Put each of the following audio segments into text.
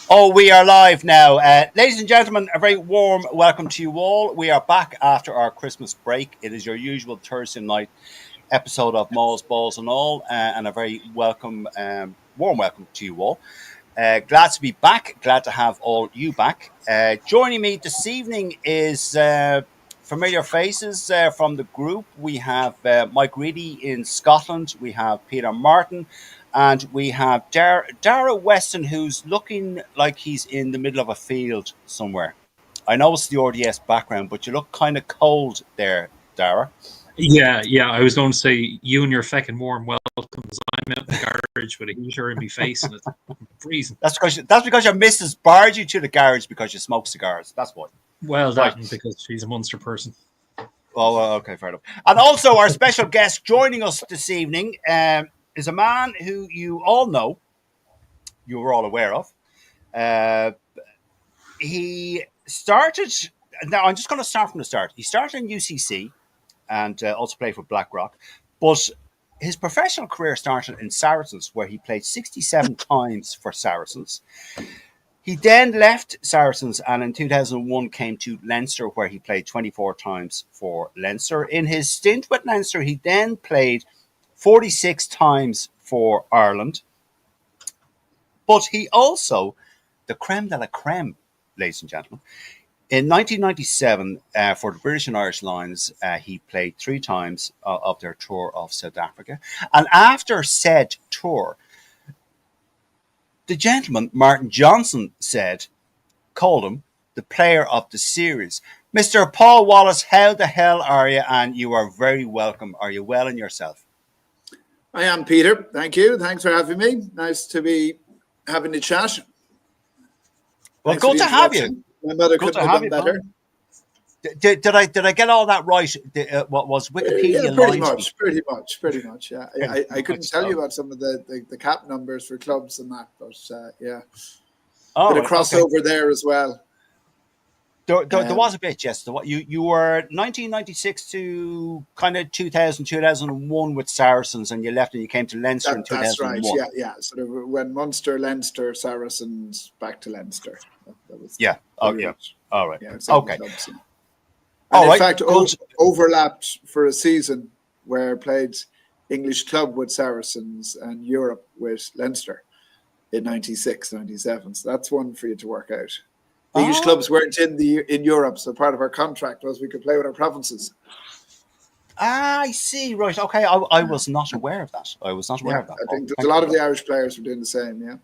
Oh, we are live now. Ladies and gentlemen, a very warm welcome to you all. We are back after our Christmas break. It is your usual Thursday night episode of Malls, Balls and All, and a very welcome, warm welcome to you all. Glad to be back. Glad to have all you back. Joining me this evening is familiar faces from the group. We have Mike Reedy in Scotland. We have Peter Martin. And we have Dara Weston, who's looking like he's in the middle of a field somewhere. I know it's the RDS background, but you look kind of cold there, Dara. Yeah. I was going to say you and your feckin' warm welcomes. I'm out in the garage with a heater in my face and it's freezing. That's because your missus barred you to the garage because you smoke cigars. That's what. Well, that and because she's a Munster person. Oh, okay, fair enough. And also our special guest joining us this evening is a man who you all know, you were all aware of. He started. Now I'm just going to start from the start. He started in UCC and also played for Blackrock, but his professional career started in Saracens, where he played 67 times for Saracens. He then left Saracens and in 2001 came to Leinster, where he played 24 times for Leinster. In his stint with Leinster, he then played 46 times for Ireland. But he also, the creme de la creme, ladies and gentlemen, in 1997, for the British and Irish Lions, he played 3 times of their tour of South Africa. And after said tour, the gentleman, Martin Johnson, called him the player of the series. Mr. Paul Wallace, how the hell are you? And you are very welcome. Are you well in yourself? I am, Peter. Thank you. Thanks for having me. Nice to be having a chat. Well, good to have you. My mother couldn't have done better. Did I get all that right? What was Wikipedia? Yeah, pretty much. Yeah, I couldn't tell you about some of the cap numbers for clubs and that, but yeah, bit of crossover there as well. There was a bit, yes. You were 1996 to kind of 2000, 2001 with Saracens, and you left and you came to Leinster in 2001. That's right. Yeah. Sort of when Munster, Leinster, Saracens, back to Leinster. That was yeah. Oh, yeah. All right. Yeah, okay. Clubs, yeah. And in fact, overlapped for a season where I played English club with Saracens and Europe with Leinster in 96, 97. So that's one for you to work out. The English clubs weren't in Europe, so part of our contract was we could play with our provinces. I see. Right. Okay. I was not aware of that. I think there's a lot of the Irish players were doing the same. Yeah.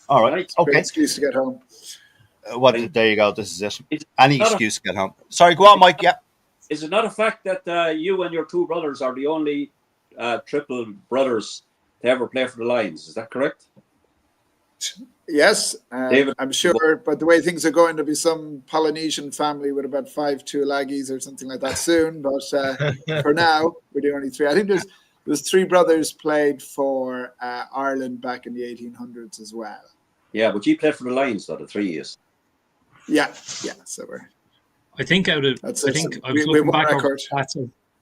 All right. Okay. Great excuse to get home. There you go. This is it. Any excuse to get home. Sorry. Go on, Mike. Yeah. Is it not a fact that you and your 2 brothers are the only triple brothers to ever play for the Lions? Is that correct? Yes, I'm sure. But the way things are going, there'll be some Polynesian family with about 5 Tuolagi's or something like that soon. But for now, we're the only 3. I think there's 3 brothers played for Ireland back in the 1800s as well. Yeah, but you played for the Lions, though, the 3 years. Yeah. So we're. I think out of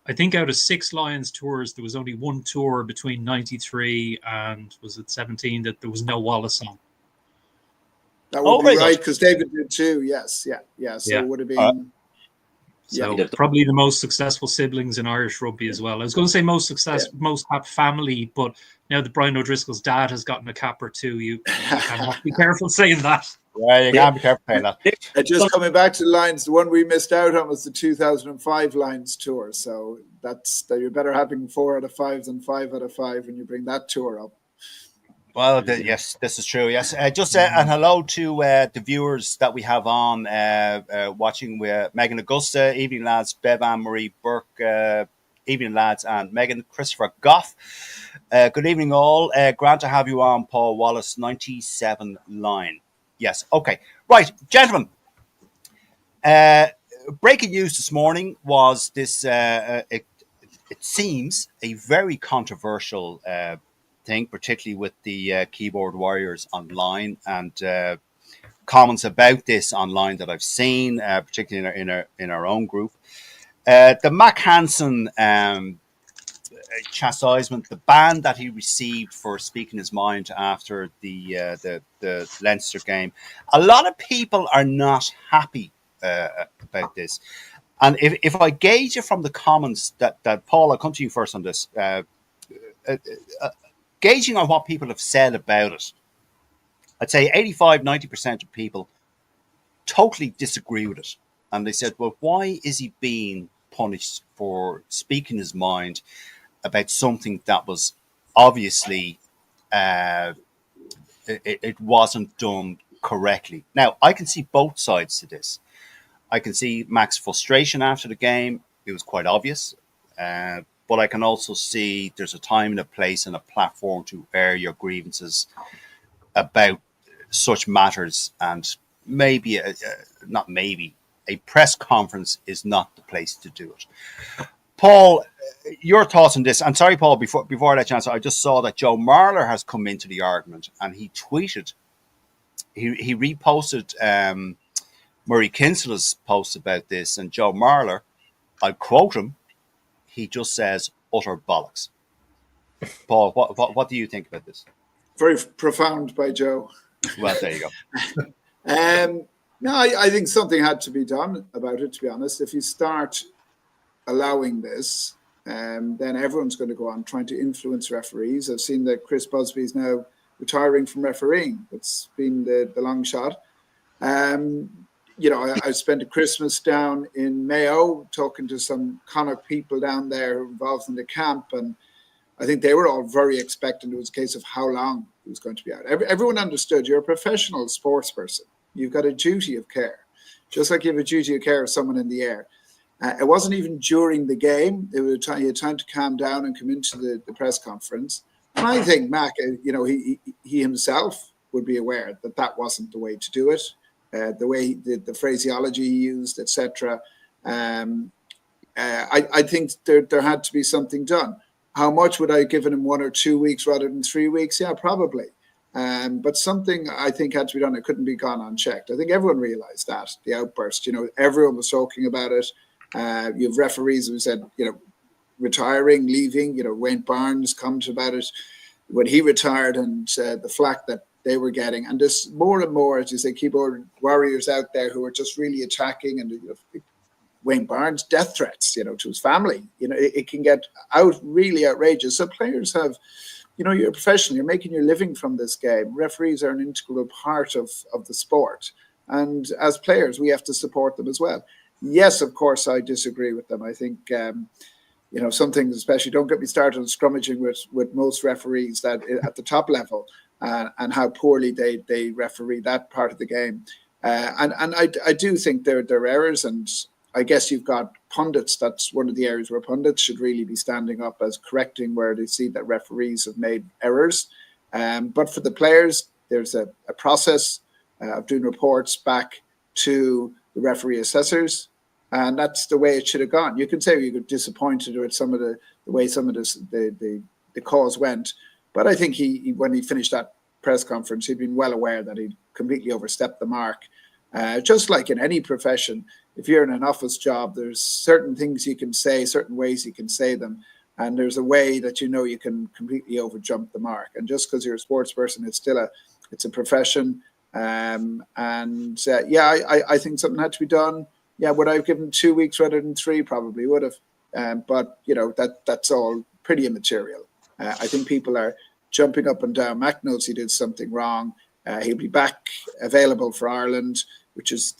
I think out of 6 Lions tours, there was only 1 tour between 93 and was it 17 that there was no Wallace on. That would be right, because David did too. Yes, yeah. So it would have been. Probably the most successful siblings in Irish rugby as well. I was going to say most cap family, but now that Brian O'Driscoll's dad has gotten a cap or 2, you have to be careful saying that. Yeah, you gotta be careful saying that. Just coming back to the Lions, the one we missed out on was the 2005 Lions tour. So you're better having 4 out of 5 than 5 out of 5 when you bring that tour up. Well, yes, this is true. Yes, just and hello to the viewers that we have on watching with Megan Augusta, evening lads, Bevan Marie Burke, evening lads, and Megan Christopher Goff. Good evening, all. Glad to have you on, Paul Wallace, 97 line. Yes, okay, right, gentlemen. Breaking news this morning was this. It seems a very controversial thing, particularly with the keyboard warriors online and comments about this online that I've seen, particularly in our own group. The Mac Hansen chastisement, the ban that he received for speaking his mind after the Leinster game. A lot of people are not happy about this. And if I gauge it from the comments that Paul, I'll come to you first on this, gauging on what people have said about it, I'd say 85-90% of people totally disagree with it. And they said, well, why is he being punished for speaking his mind about something that was obviously it wasn't done correctly? Now, I can see both sides to this. I can see Mac's frustration after the game. It was quite obvious. But I can also see there's a time and a place and a platform to air your grievances about such matters. And maybe, not maybe, a press conference is not the place to do it. Paul, your thoughts on this? I'm sorry, Paul, before I let you answer, I just saw that Joe Marler has come into the argument and he tweeted, he reposted Murray Kinsella's post about this, and Joe Marler, I'll quote him, he just says, utter bollocks. Paul, what do you think about this? Very profound by Joe. Well, there you go. No, I think something had to be done about it, to be honest. If you start allowing this, then everyone's going to go on trying to influence referees. I've seen that Chris Busby is now retiring from refereeing. It's been the long shot. I spent a Christmas down in Mayo talking to some Connacht people down there involved in the camp, and I think they were all very expectant. It was a case of how long it was going to be out. Everyone understood you're a professional sports person. You've got a duty of care, just like you have a duty of care of someone in the air. It wasn't even during the game. It was you had time to calm down and come into the press conference. And I think Mac, he himself would be aware that that wasn't the way to do it. The way the phraseology he used, etc. I think there had to be something done. How much would I have given him 1 or 2 weeks rather than 3 weeks? Yeah, probably. But something I think had to be done. It couldn't be gone unchecked. I think everyone realised that, the outburst. Everyone was talking about it. You have referees who said, retiring, leaving. Wayne Barnes commented about it when he retired and the flack that they were getting. And there's more and more, as you say, keyboard warriors out there who are just really attacking. And Wayne Barnes, death threats, to his family. It can get really outrageous. So players have, you're a professional, you're making your living from this game. Referees are an integral part of the sport. And as players, we have to support them as well. Yes, of course, I disagree with them. I think, some things, especially, don't get me started on scrummaging with most referees that at the top level and how poorly they referee that part of the game. And I do think there are errors, and I guess you've got pundits. That's one of the areas where pundits should really be standing up as correcting where they see that referees have made errors. But for the players, there's a process of doing reports back to the referee assessors, and that's the way it should have gone. You can say you were disappointed with some of the way some of the calls went, but I think he when he finished that press conference, he'd been well aware that he'd completely overstepped the mark. Just like in any profession, if you're in an office job, there's certain things you can say, certain ways you can say them, and there's a way that you can completely overjump the mark. And just because you're a sports person, it's a profession. I think something had to be done. Yeah, would I have given 2 weeks rather than 3? Probably would have. But that's all pretty immaterial. I think people are jumping up and down. Mac knows he did something wrong. He'll be back available for Ireland, which is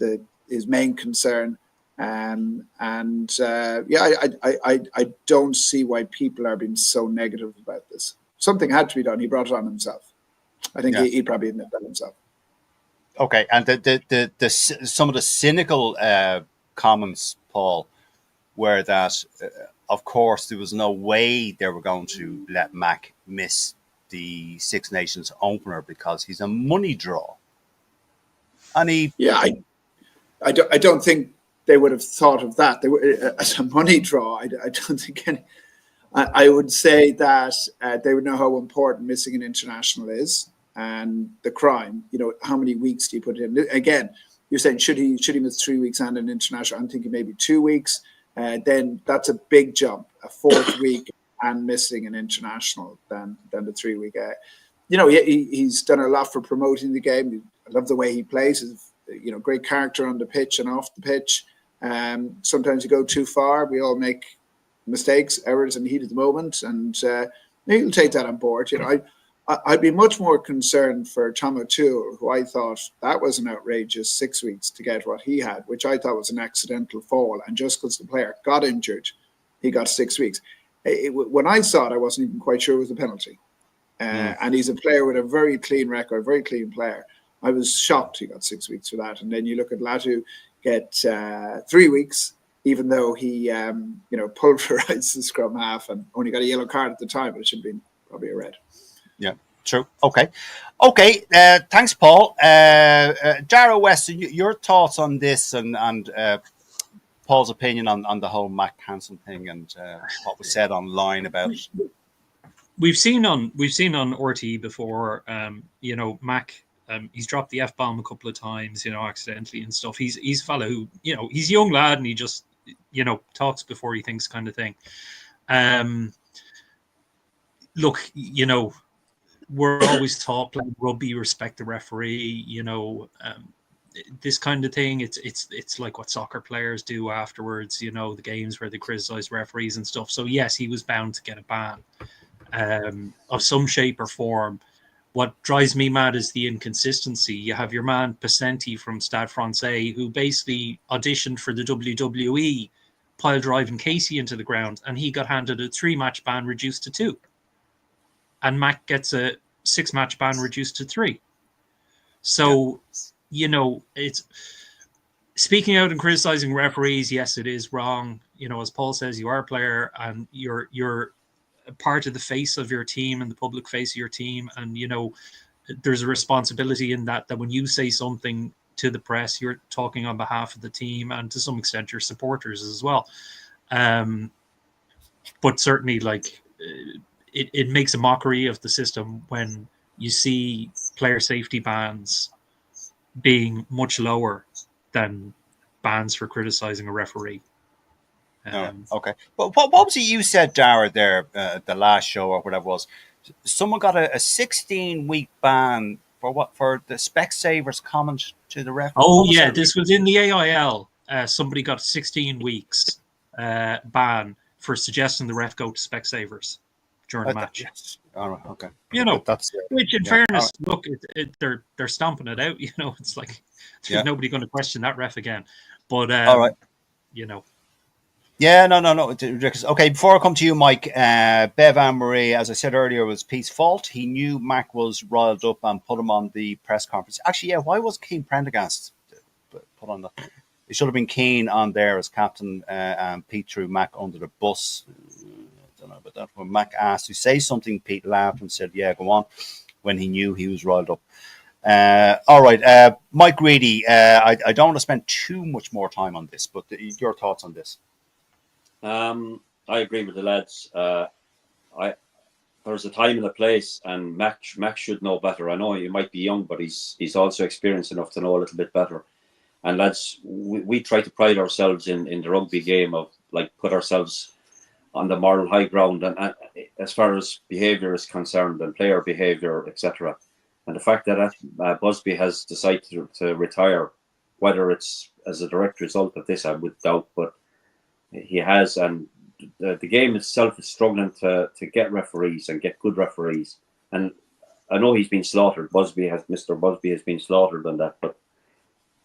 his main concern. I don't see why people are being so negative about this. Something had to be done. He brought it on himself. I think he'd probably admit that himself. Okay, and the some of the cynical comments, Paul, were that, of course, there was no way they were going to let Mac miss the Six Nations opener because he's a money draw. And I don't think they would have thought of that. They were as a money draw. I don't think any. I would say that they would know how important missing an international is. And the crime, how many weeks do you put in? Again, you're saying should he miss 3 weeks and an international? I'm thinking maybe 2 weeks. Then that's a big jump. A fourth week, and missing an international than the 3 week. He's done a lot for promoting the game. I love the way he plays. He's, great character on the pitch and off the pitch. Sometimes you go too far. We all make mistakes, errors in the heat of the moment, and he'll take that on board. I'd be much more concerned for Tom O'Toole, who I thought that was an outrageous 6 weeks to get what he had, which I thought was an accidental fall. And just because the player got injured, he got 6 weeks. When I saw it, I wasn't even quite sure it was a penalty. And he's a player with a very clean record, very clean player. I was shocked he got 6 weeks for that. And then you look at Latu get 3 weeks, even though he pulverized the scrum half and only got a yellow card at the time, but it should have been probably a red. Yeah, true. Okay. Thanks, Paul. Dara Weston, your thoughts on this and Paul's opinion on the whole Mack Hansen thing and what was said online about it. We've seen on RTE before. Mack. He's dropped the F-bomb a couple of times, accidentally and stuff. He's a fellow who, he's a young lad and he just, talks before he thinks, kind of thing. Look, we're always taught playing rugby, respect the referee, this kind of thing. It's like what soccer players do afterwards, the games where they criticize referees and stuff. So yes, he was bound to get a ban of some shape or form. What drives me mad is the inconsistency. You have your man Pacenti from Stade Francais, who basically auditioned for the WWE, pile driving Casey into the ground, and he got handed a 3-match ban reduced to 2. And Mack gets a 6-match ban reduced to 3. So, it's speaking out and criticizing referees. Yes, it is wrong. As Paul says, you are a player and you're part of the face of your team and the public face of your team. And, there's a responsibility in that when you say something to the press, you're talking on behalf of the team and to some extent your supporters as well. But certainly it makes a mockery of the system when you see player safety bans being much lower than bans for criticizing a referee. Okay. But what was it you said, Dara, there the last show or whatever it was? Someone got a 16-week ban for what? For the Specsavers comment to the referee? Oh, yeah. This was in the AIL. Somebody got 16 weeks ban for suggesting the ref go to Specsavers during the match. Yes. All right. Okay. That's which, in fairness, look, they're stomping it out. It's like there's nobody going to question that ref again. But all right. Yeah, no. Okay, before I come to you, Mike, Bev Anne-Marie, as I said earlier, was Pete's fault. He knew Mack was riled up and put him on the press conference. Actually, why was Keane Prendergast put on that? It should have been Keane on there as captain, and Pete threw Mack under the bus. I don't know about that. When Mack asked to say something, Pete laughed and said, "Yeah, go on," when he knew he was riled up. All right, Mike Reedy, I don't want to spend too much more time on this, but your thoughts on this? I agree with the lads. There's a time and a place, and Mac should know better. I know he might be young, but he's also experienced enough to know a little bit better. And lads, we try to pride ourselves in the rugby game of put ourselves on the moral high ground, and as far as behaviour is concerned and player behaviour, etc. And the fact that Busby has decided to retire, whether it's as a direct result of this, I would doubt, but he has, and the game itself is struggling to get referees and get good referees. And I know he's been slaughtered. Mr. Busby has been slaughtered on that, but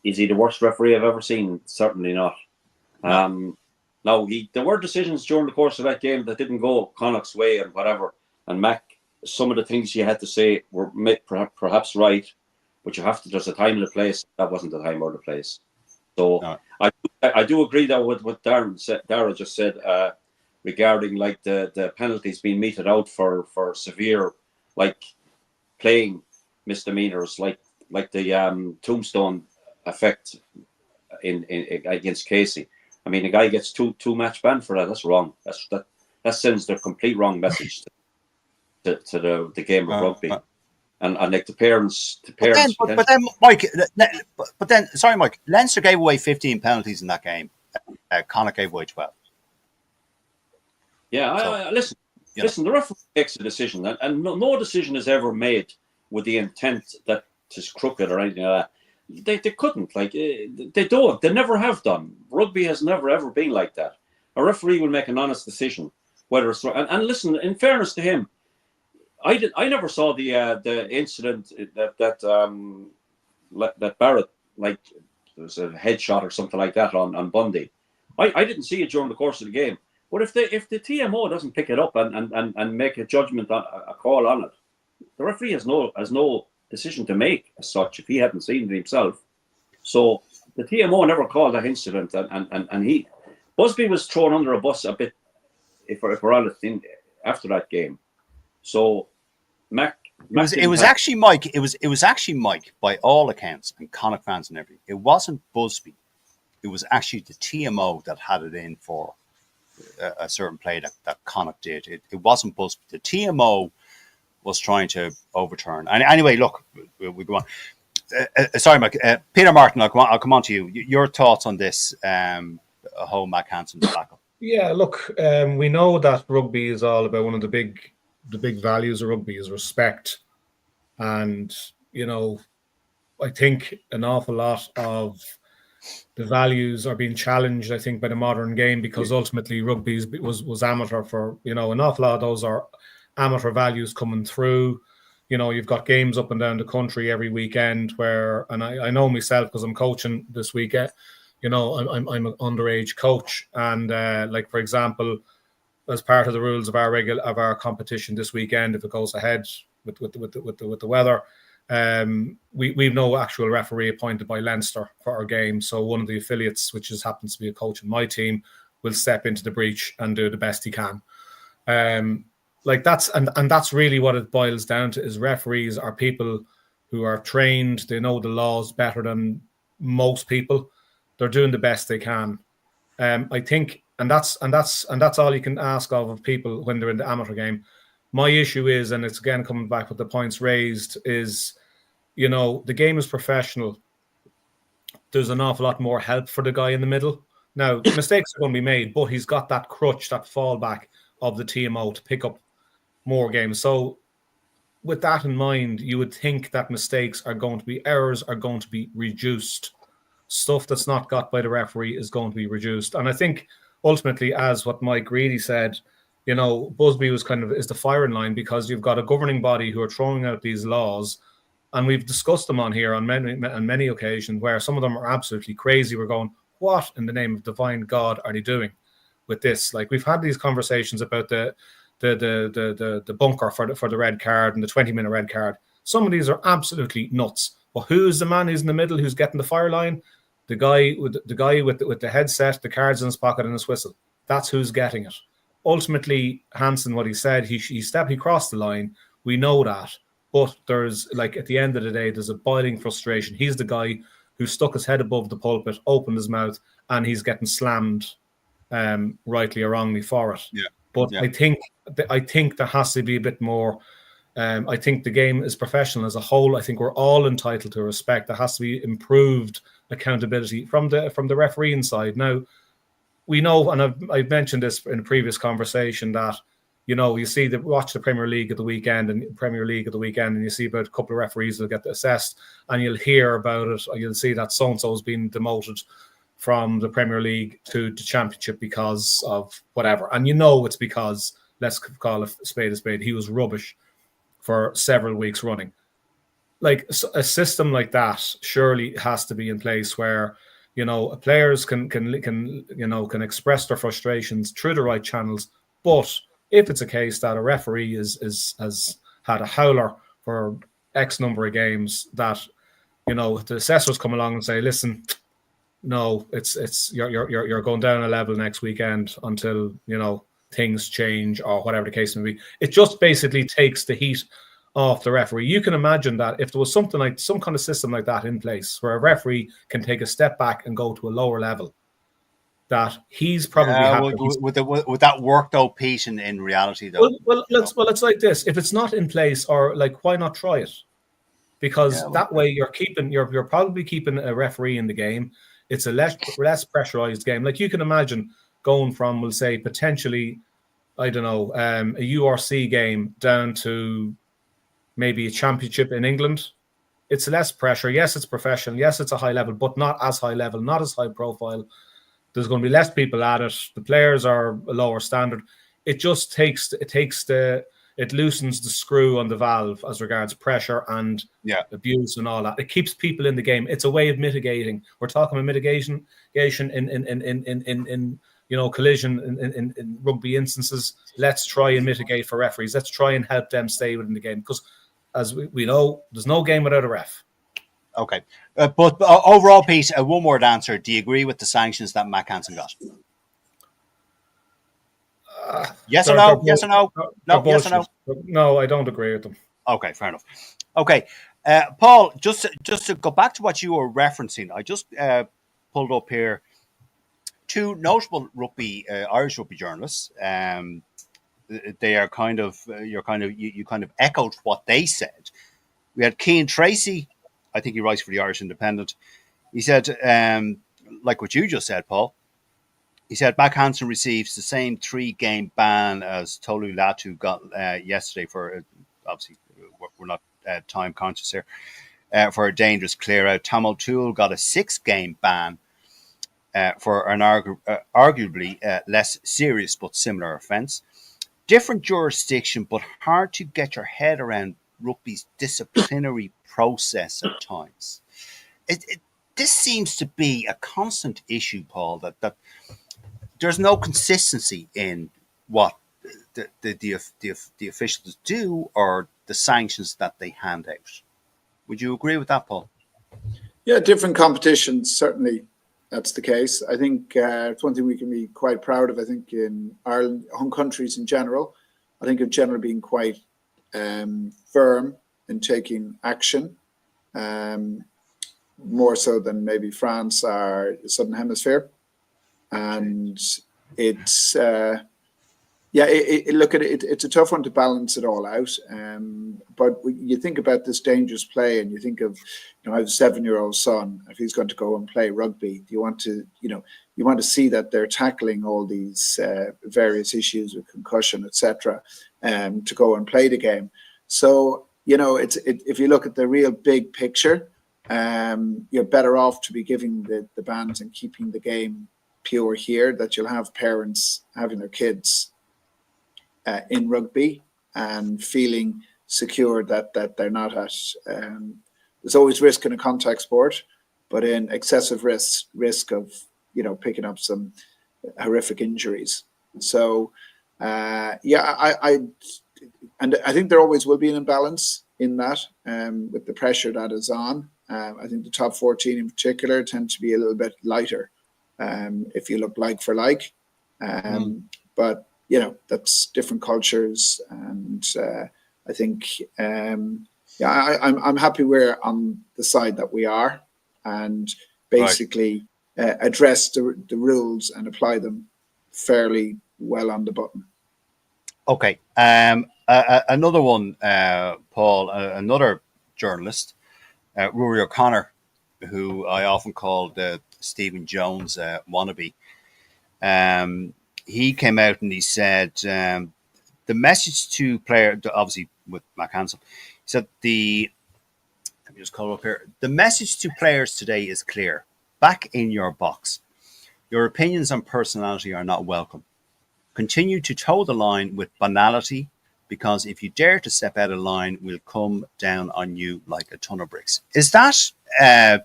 is he the worst referee I've ever seen? Certainly not. Now, there were decisions during the course of that game that didn't go Connacht's way and whatever. And Mac, some of the things you had to say were perhaps right, but there's a time and a place. That wasn't the time or the place. So no. I do agree though with what Dara just said regarding the penalties being meted out for severe playing misdemeanors like the tombstone effect in against Casey. I mean, the guy gets two match ban for that. That's wrong. That sends the complete wrong message to the game of rugby. And the parents. But then, Mike. But then, sorry, Mike. Leinster gave away 15 penalties in that game. Connacht gave away 12. Yeah, listen. Listen, the referee makes a decision, and no decision is ever made with the intent that it's crooked or anything like that. They couldn't. Like, they don't. They never have done. Rugby has never, ever been like that. A referee will make an honest decision, whether it's... And listen, in fairness to him, I never saw the incident that Barrett, like, there was a headshot or something like that on Bundy. I didn't see it during the course of the game. But if the TMO doesn't pick it up and make a judgment, a call on it, the referee has no decision to make as such if he hadn't seen it himself. So the TMO never called that incident, and Busby was thrown under a bus a bit, if we're honest, after that game. So it was actually Mike. It was actually Mike, by all accounts, and Connacht fans and everything. It wasn't Busby. It was actually the TMO that had it in for a certain play that Connacht did. It wasn't Busby. The TMO was trying to overturn. And anyway, look, we go on. Sorry, Mike. Peter Martin, I'll come on to you. Your thoughts on this whole Mac Hansen debacle? Yeah, look, we know that rugby is all about one of the big values of rugby is respect. And, I think an awful lot of the values are being challenged, I think, by the modern game, because ultimately rugby was amateur for, an awful lot of those are amateur values coming through. You've got games up and down the country every weekend where, and I know myself because I'm coaching this weekend, I'm an underage coach. And like, for example, as part of the rules of our competition this weekend, if it goes ahead with the weather, we've no actual referee appointed by Leinster for our game. So one of the affiliates, which happens to be a coach in my team, will step into the breach and do the best he can. That's really what it boils down to, is referees are people who are trained. They know the laws better than most people. They're doing the best they can. I think, and that's all you can ask of people when they're in the amateur game. My issue is, and it's again coming back with the points raised, is, the game is professional. There's an awful lot more help for the guy in the middle. Now, mistakes are going to be made, but he's got that crutch, that fallback of the TMO to pick up more games. So with that in mind, you would think that errors are going to be reduced. Stuff that's not got by the referee is going to be reduced. And I think ultimately, as what Mike Reedy said, Busby is the firing line, because you've got a governing body who are throwing out these laws, and we've discussed them on here on many occasions, where some of them are absolutely crazy. We're going, what in the name of divine God are they doing with this? Like, we've had these conversations about the bunker for the red card and the 20-minute red card. Some of these are absolutely nuts. But who's the man who's in the middle, who's getting the fire line? The guy with the headset, the cards in his pocket, and his whistle. That's who's getting it. Ultimately, Hansen, what he said, he crossed the line. We know that. But there's, like, at the end of the day, there's a boiling frustration. He's the guy who stuck his head above the pulpit, opened his mouth, and he's getting slammed, rightly or wrongly, for it. Yeah. But yeah. I think there has to be a bit more. I think the game is professional as a whole. I think we're all entitled to respect. There has to be improved accountability from the refereeing side. Now, we know, and I've mentioned this in a previous conversation, that you see watch the Premier League at the weekend, and you see about a couple of referees that get assessed, and you'll hear about it, or you'll see that so and so has been demoted from the Premier League to the Championship because of whatever, and it's because, let's call a spade, he was rubbish for several weeks running. Like, a system like that surely has to be in place where players can express their frustrations through the right channels. But if it's a case that a referee has had a howler for X number of games, that the assessors come along and say, listen, no, it's you're going down a level next weekend until things change, or whatever the case may be. It just basically takes the heat off the referee. You can imagine that if there was some kind of system like that in place, where a referee can take a step back and go to a lower level, that he's probably with that work though, Pete, in reality though. Well, it's like this. If it's not in place, or like, why not try it? Because that way you're probably keeping a referee in the game. It's a less pressurized game. Like, you can imagine going from, we'll say, potentially I don't know, a URC game down to maybe a championship in England, it's less pressure. Yes, it's professional. Yes, it's a high level, but not as high level, not as high profile. There's going to be less people at it. The players are a lower standard. It just it loosens the screw on the valve as regards pressure and abuse and all that. It keeps people in the game. It's a way of mitigating. We're talking about mitigation in collision in rugby instances. Let's try and mitigate for referees. Let's try and help them stay within the game, because as we know, there's no game without a ref. Okay. But overall, Pete, a one-word answer. Do you agree with the sanctions that Mack Hansen got? Yes or no? Yes or no? No, yes or no? No, I don't agree with them. Okay, fair enough. Okay. Paul, just to go back to what you were referencing, I just pulled up here two notable Irish rugby journalists. They are you kind of echoed what they said. We had Cian Tracy, I think he writes for the Irish Independent. He said, like what you just said, Paul, he said Mack Hansen receives the same 3-game ban as Tolu Latu got yesterday for, obviously, we're not time conscious here, for a dangerous clear out. Tom O'Toole got a 6-game ban for an arguably less serious but similar offence. Different jurisdiction, but hard to get your head around rugby's disciplinary process at times. This seems to be a constant issue, Paul, that there's no consistency in what the officials do or the sanctions that they hand out. Would you agree with that, Paul? Yeah, different competitions, certainly that's the case. I think it's one thing we can be quite proud of. I think in Ireland, home countries in general, I think have generally been quite firm in taking action, more so than maybe France or the Southern Hemisphere. And it's look at it. It's a tough one to balance it all out. But you think about this dangerous play, and you think of, I have a 7-year-old son. If he's going to go and play rugby, you want to see that they're tackling all these various issues with concussion, etc., to go and play the game. So if you look at the real big picture, you're better off to be giving the bans and keeping the game pure here. That you'll have parents having their kids in rugby and feeling secure that they're not at. There's always risk in a contact sport, but in excessive risk of picking up some horrific injuries. So I think there always will be an imbalance in that with the pressure that is on. I think the top 14 in particular tend to be a little bit lighter if you look like for like. But that's different cultures, and I think I'm happy we're on the side that we are, and basically address the rules and apply them fairly well on the button. Okay. Another one, Paul, another journalist, Rory O'Connor, who I often called Stephen Jones wannabe. He came out and he said the message to player, obviously with Mack Hansen, he said let me just call it up here. The message to players today is clear. Back in your box. Your opinions and personality are not welcome. Continue to toe the line with banality, because if you dare to step out of line, we'll come down on you like a ton of bricks. Is that? I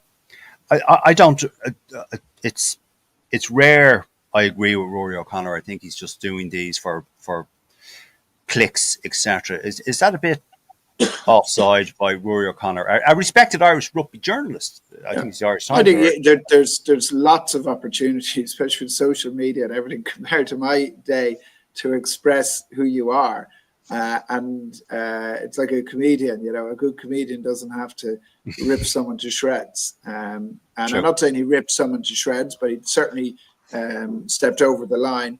don't. It's rare. I agree with Rory O'Connor. I think he's just doing these for clicks, etc. Is that a bit offside by Rory O'Connor, a respected Irish rugby journalist? I think he's the Irish Times. I think there's lots of opportunities, especially with social media and everything, compared to my day, to express who you are. And it's like a comedian, a good comedian doesn't have to rip someone to shreds. And sure. I'm not saying he ripped someone to shreds, but he certainly stepped over the line.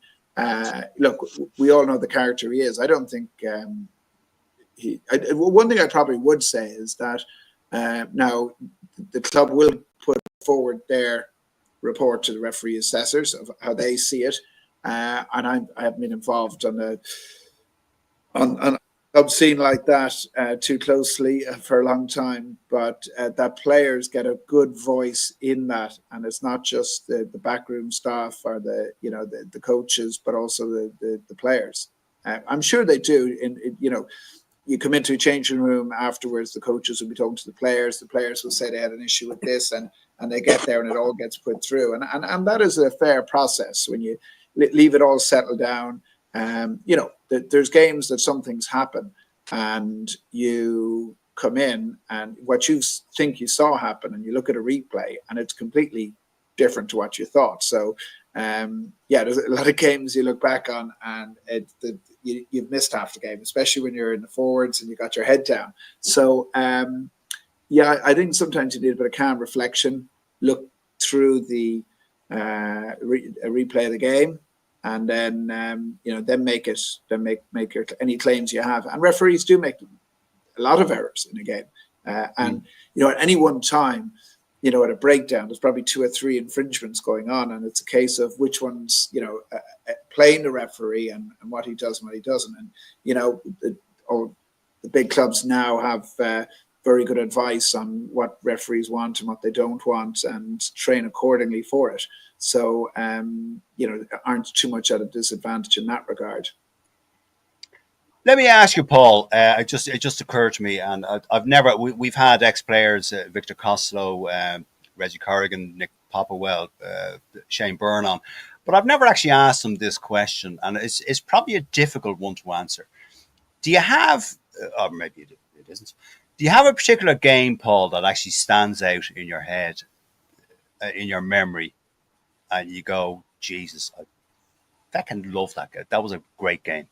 Look, we all know the character he is. I don't think one thing I probably would say is that now the club will put forward their report to the referee assessors of how they see it. and I haven't been involved on a club scene like that too closely for a long time, but that players get a good voice in that, and it's not just the backroom staff or the coaches, but also the players. I'm sure they do. You come into a changing room afterwards, the coaches will be talking to the players will say they had an issue with this, and they get there and it all gets put through, and that is a fair process when you leave it all settled down. There's games that some things happen and you come in and what you think you saw happen, and you look at a replay and it's completely different to what you thought. So there's a lot of games you look back on and you've missed half the game, especially when you're in the forwards and you got your head down. So I think sometimes you need a bit of calm reflection, look through the replay of the game, and then then make any claims you have. And referees do make a lot of errors in a game, and at any one time, at a breakdown, there's probably 2 or 3 infringements going on, and it's a case of which ones playing the referee and what he does and what he doesn't. And the big clubs now have very good advice on what referees want and what they don't want, and train accordingly for it. So, aren't too much at a disadvantage in that regard. Let me ask you, Paul. It just occurred to me, and we've had ex-players, Victor Costello, Reggie Corrigan, Nick Popplewell, Shane Byrne on, but I've never actually asked them this question, and it's probably a difficult one to answer. Do you have, or maybe it isn't, do you have a particular game, Paul, that actually stands out in your head, in your memory, and you go, Jesus, I can love that guy. That was a great game.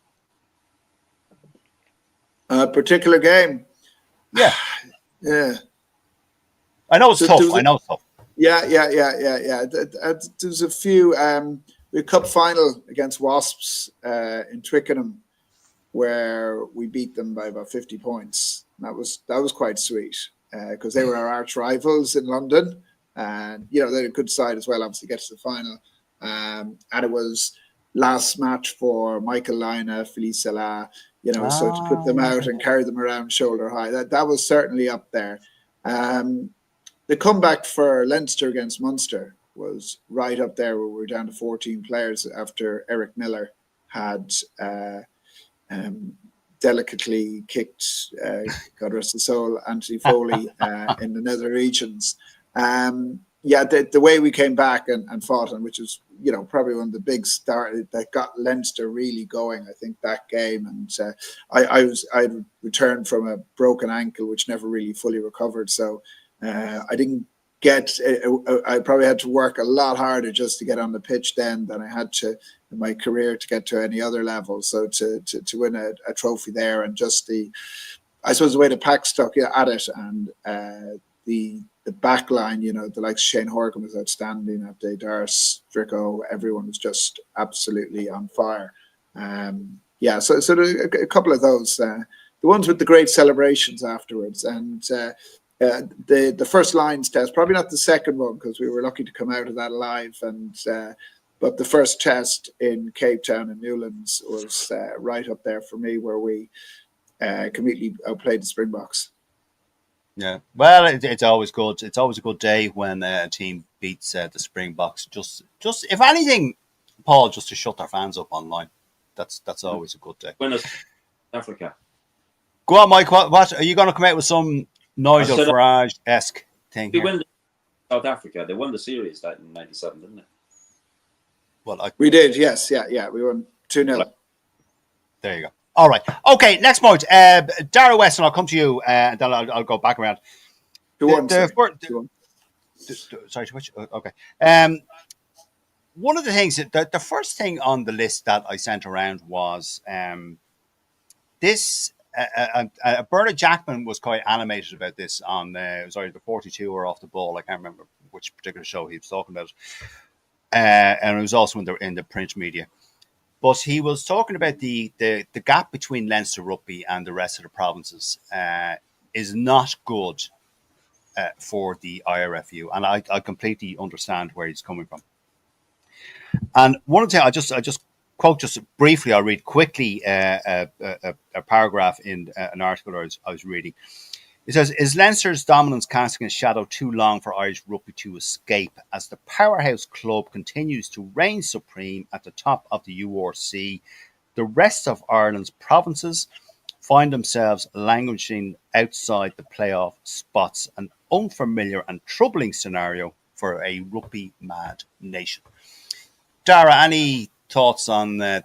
A particular game? Yeah. Yeah. I know it's tough. Yeah. There's a few. We cup final against Wasps in Twickenham, where we beat them by about 50 points. That was quite sweet because they were our arch rivals in London, and they're a good side as well. Obviously, get to the final, and it was last match for Michael Lina, Felice Salah. So to put them out and carry them around shoulder high, that was certainly up there. The comeback for Leinster against Munster was right up there, where we were down to 14 players after Eric Miller had delicately kicked, God rest his soul, Anthony Foley in the nether regions. The way we came back and fought, and which is probably one of the big start that got Leinster really going. I think that game, and I returned from a broken ankle, which never really fully recovered. So I didn't get. I probably had to work a lot harder just to get on the pitch then than I had to in my career to get to any other level. So to win a trophy there, and just I suppose the way the pack stuck at it, and the back line, the likes of Shane Horgan was outstanding. Abday Darce, Drico, everyone was just absolutely on fire. So a couple of those, the ones with the great celebrations afterwards, and the first lines test, probably not the second one because we were lucky to come out of that alive, and but the first test in Cape Town and Newlands was right up there for me, where we completely outplayed the Springboks. Yeah, well, it's always good. It's always a good day when a team beats the Springboks. Just if anything, Paul, just to shut their fans up online. That's always a good day. When is Africa? Go on, Mike. What are you going to come out with some Nigel Farage-esque thing? We won South Africa. They won the series that in '97, didn't they? Well, we did. Yes, yeah. We won 2-0. There you go. All right. Okay, next point. Darragh Weston, I'll come to you, and then I'll go back around. Sorry, which? Okay. One of the things, the first thing on the list that I sent around was this. Bernard Jackman was quite animated about this on it was either the 42 or Off the Ball. I can't remember which particular show he was talking about. And it was also in the print media. But he was talking about the gap between Leinster Rugby and the rest of the provinces is not good for the IRFU, and I completely understand where he's coming from. And one of the things I just quote just briefly. I'll read quickly a paragraph in an article I was reading. It says, is Leinster's dominance casting a shadow too long for Irish rugby to escape as the powerhouse club continues to reign supreme at the top of the URC? The rest of Ireland's provinces find themselves languishing outside the playoff spots, an unfamiliar and troubling scenario for a rugby-mad nation. Dara, any thoughts on the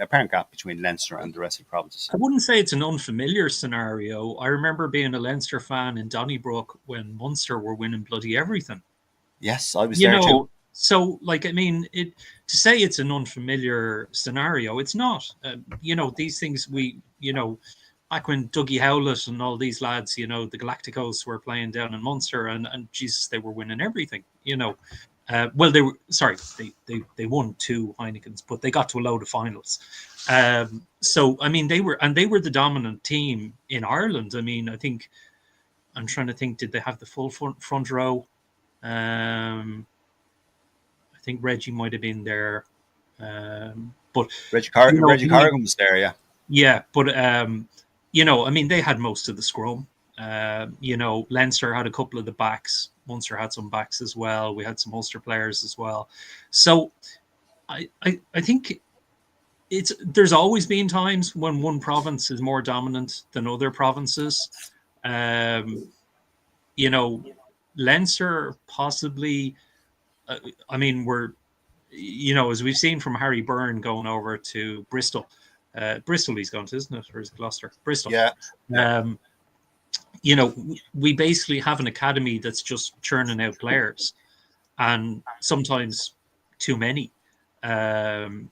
apparent gap between Leinster and the rest of the provinces? I wouldn't say it's an unfamiliar scenario. I remember being a Leinster fan in Donnybrook when Munster were winning bloody everything. Yes, I was there too. So, to say it's an unfamiliar scenario, it's not. These things back when Dougie Howlett and all these lads, the Galacticos were playing down in Munster, and Jesus, they were winning everything. Well, they were they won 2 Heinekens, but they got to a load of finals. So I mean, they were the dominant team in Ireland. I mean, I'm trying to think, did they have the full front row? I think Reggie might have been there, but Reggie Corrigan was there, yeah. Yeah, but they had most of the scrum. Leinster had a couple of the backs. Munster had some backs as well. We had some Ulster players as well. So I think there's always been times when one province is more dominant than other provinces. Leinster possibly, we're, as we've seen from Harry Byrne going over to Bristol. Bristol he's gone to, isn't it? Or is it Gloucester? Bristol. Yeah. We basically have an academy that's just churning out players, and sometimes too many, and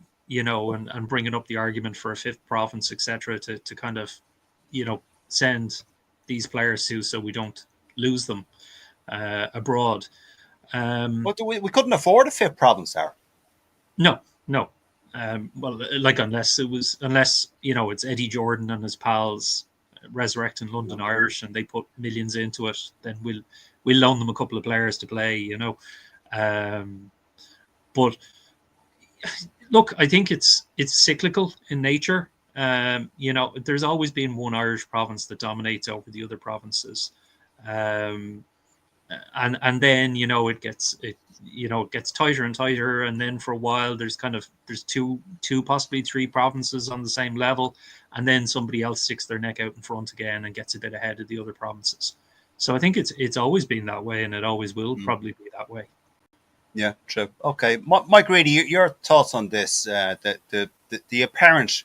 bringing up the argument for a 5th province, etc., to kind of, send these players to so we don't lose them abroad. But we couldn't afford a 5th province, Sarah. No. Unless it's Eddie Jordan and his pals resurrecting London Irish and they put millions into it, then we'll loan them a couple of players to play, but look, I think it's cyclical in nature. There's always been one Irish province that dominates over the other provinces, and then it gets tighter and tighter, and then for a while there's two possibly 3 provinces on the same level, and then somebody else sticks their neck out in front again and gets a bit ahead of the other provinces. So I think it's always been that way, and it always will probably be that way. Yeah, true. Okay, Mike Grady, your thoughts on this? The apparent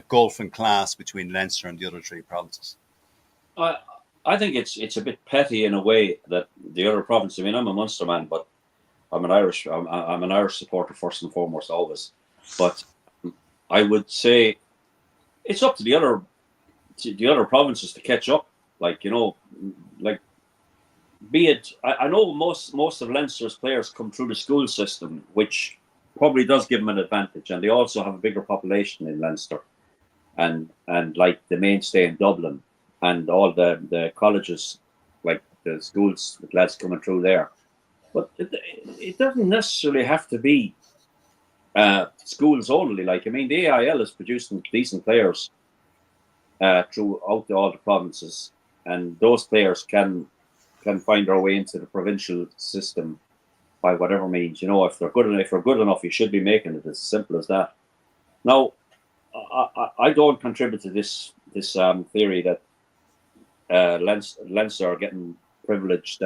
gulf in class between Leinster and the other 3 provinces. I think it's a bit petty in a way that the other province. I mean, I'm a Munster man, but I'm an Irish supporter first and foremost, always. But I would say it's up to the other provinces to catch up. Be it. I know most of Leinster's players come through the school system, which probably does give them an advantage, and they also have a bigger population in Leinster, and like the mainstay in Dublin. And all the colleges, like the schools with lads coming through there. But it doesn't necessarily have to be schools only. The AIL is producing decent players throughout all the provinces. And those players can find their way into the provincial system by whatever means. If they're good enough, you should be making it. It's as simple as that. Now, I don't contribute to this theory that Leinster are getting privileges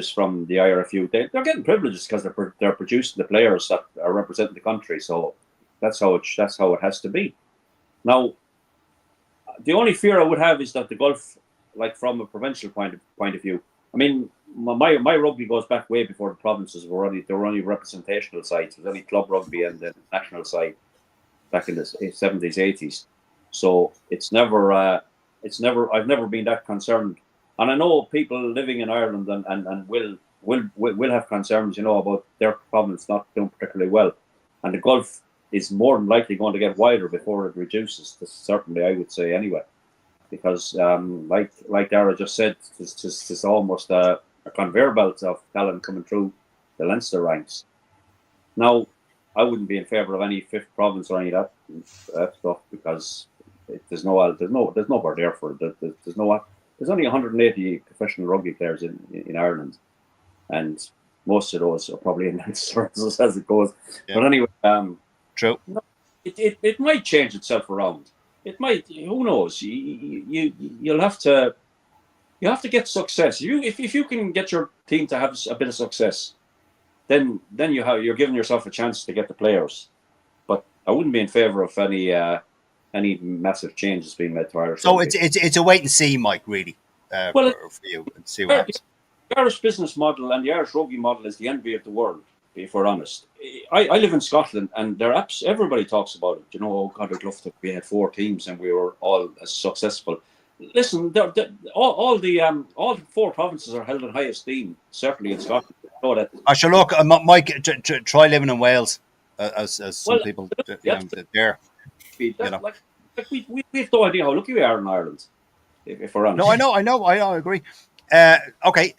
from the IRFU. They're getting privileges because they're producing the players that are representing the country. So that's how it has to be. Now, the only fear I would have is that the gulf, from a provincial point of view. I mean, my rugby goes back way before the provinces were only representational sides. There was only club rugby and the national side back in the 70s, 80s. So I've never been that concerned, and I know people living in Ireland and will have concerns, about their province not doing particularly well, and the gulf is more than likely going to get wider before it reduces. Certainly, I would say anyway, because like Dara just said, it's almost a conveyor belt of talent coming through the Leinster ranks. Now, I wouldn't be in favour of any fifth province or any of that stuff, because there's nowhere there for it. There's only 180 professional rugby players in Ireland, and most of those are probably in Leinster as it goes. Yeah. But anyway, true. It might change itself around. It might. Who knows? You'll have to get success. If you can get your team to have a bit of success, then you're giving yourself a chance to get the players. But I wouldn't be in favour of any massive changes being made to Irish. So rugby. It's a wait and see, Mike. Really, for you, and see what happens. The Irish business model and the Irish rugby model is the envy of the world, if we're honest. I live in Scotland, and everybody talks about it. You know, oh God, I'd love to. We had 4 teams and we were all as successful. Listen, all 4 provinces are held in high esteem, certainly in Scotland. I shall look, Mike. Try living in Wales, as some people there. We have no idea how lucky we are in Ireland, if we're honest. No, I know. I agree. Okay,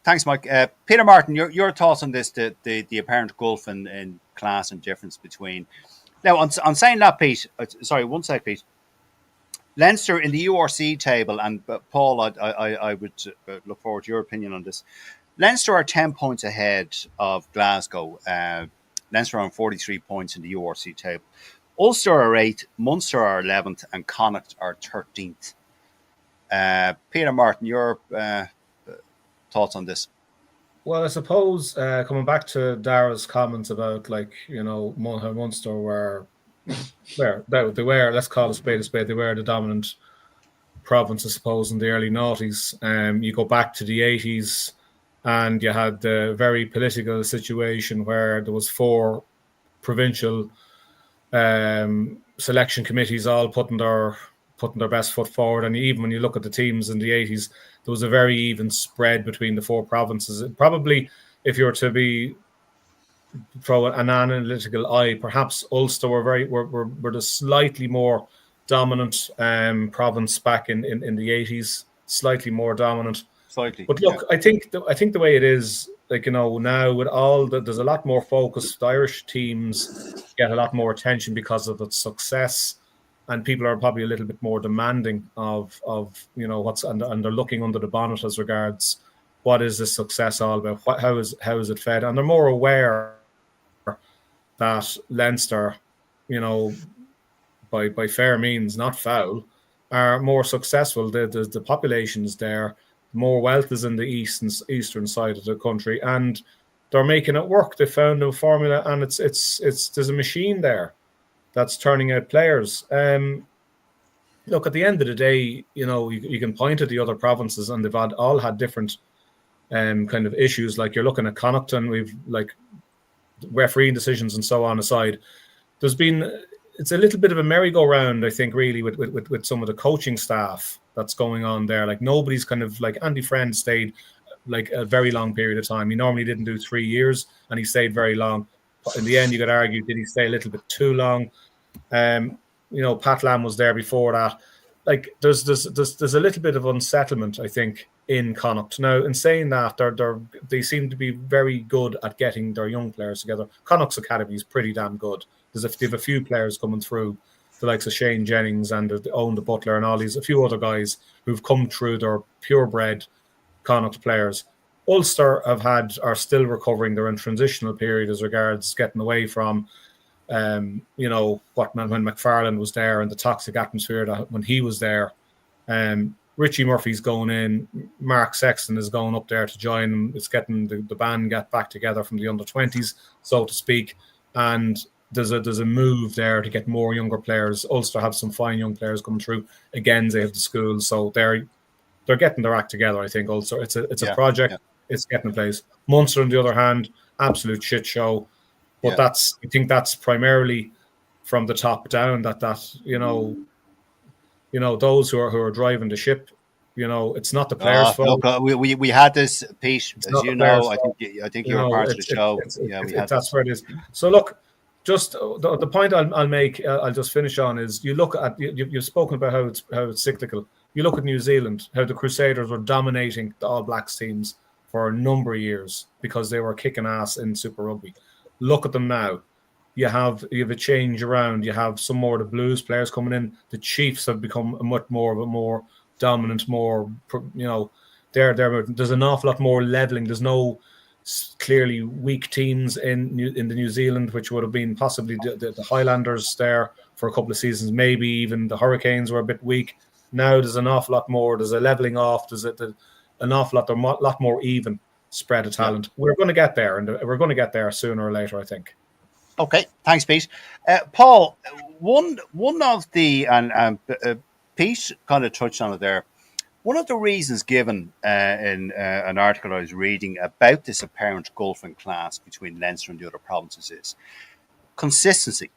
thanks, Mike. Peter Martin, your thoughts on this? The apparent gulf in class and difference between. Now, on saying that, Pete. Sorry, one sec, Pete. Leinster in the URC table, and Paul, I would look forward to your opinion on this. Leinster are 10 points ahead of Glasgow. Leinster are on 43 points in the URC table. Ulster are 8th, Munster are 11th, and Connacht are 13th. Peter Martin, your thoughts on this? Well, I suppose coming back to Dara's comments about, like, you know, how Munster were, they were, let's call a spade, they were the dominant province, I suppose, in the early noughties. You go back to the 80s, and you had the very political situation where there was 4 provincial selection committees all putting their best foot forward. And even when you look at the teams in the 80s, there was a very even spread between the 4 provinces. And probably, if you were to throw an analytical eye, perhaps Ulster were the slightly more dominant province back in the 80s, slightly more dominant. Slightly. But look, yeah. I think the way it is, like, you know, now with there's a lot more focus. The Irish teams get a lot more attention because of its success, and people are probably a little bit more demanding of you know what's and they're looking under the bonnet as regards what is this success all about, how is it fed, and they're more aware that Leinster, you know, by fair means, not foul, are more successful. The population is there. More wealth is in the eastern side of the country, and they're making it work. They found a formula, and it's there's a machine there that's turning out players. Look, at the end of the day, you know, you can point at the other provinces, and they've all had different kind of issues. Like, you're looking at Connacht, we've, like, refereeing decisions and so on aside, it's a little bit of a merry-go-round, I think, really, with some of the coaching staff that's going on there. Like, nobody's kind of, like, Andy Friend stayed like a very long period of time. He normally didn't do 3 years, and he stayed very long. But in the end, you could argue, did he stay a little bit too long? You know, Pat Lam was there before that. Like, there's a little bit of unsettlement, I think, in Connacht. Now, in saying that, they seem to be very good at getting their young players together. Connacht's academy is pretty damn good. They have a few players coming through, the likes of Shane Jennings and Owen the Butler and all these, a few other guys who've come through. They're purebred Connacht players. Ulster are still recovering. They're in transitional period as regards getting away from, you know, when McFarland was there and the toxic atmosphere that when he was there. Richie Murphy's going in. Mark Sexton is going up there to join him. It's getting the band get back together from the under-20s, so to speak. And there's a move there to get more younger players. Ulster have some fine young players coming through. Again, they have the schools, so they're getting their act together. I think Ulster. It's a project. Yeah. It's getting in place. Munster, on the other hand, absolute shit show. But I think that's primarily from the top down. That you know those who are driving the ship. You know, it's not the players' fault. Look, we had this, Pete, as you know. I think you're part of the show. That's where it is. So look. Just the point I'll make, I'll just finish on is you look at you've spoken about how it's cyclical. You look at New Zealand, how the Crusaders were dominating the All Blacks teams for a number of years because they were kicking ass in Super Rugby. Look at them now. you have a change around. You have some more of the Blues players coming in. The Chiefs have become a much more dominant, more, you know, there's an awful lot more leveling. There's no clearly weak teams in the New Zealand, which would have been possibly the Highlanders there for a couple of seasons. Maybe even the Hurricanes were a bit weak. Now there's an awful lot more. There's a leveling off. There's an awful lot more even spread of talent. Yeah. We're going to get there, and we're going to get there sooner or later, I think. Okay, thanks, Pete. Paul, one of the and Pete kind of touched on it there. One of the reasons given in an article I was reading about this apparent gulf in class between Leinster and the other provinces is consistency.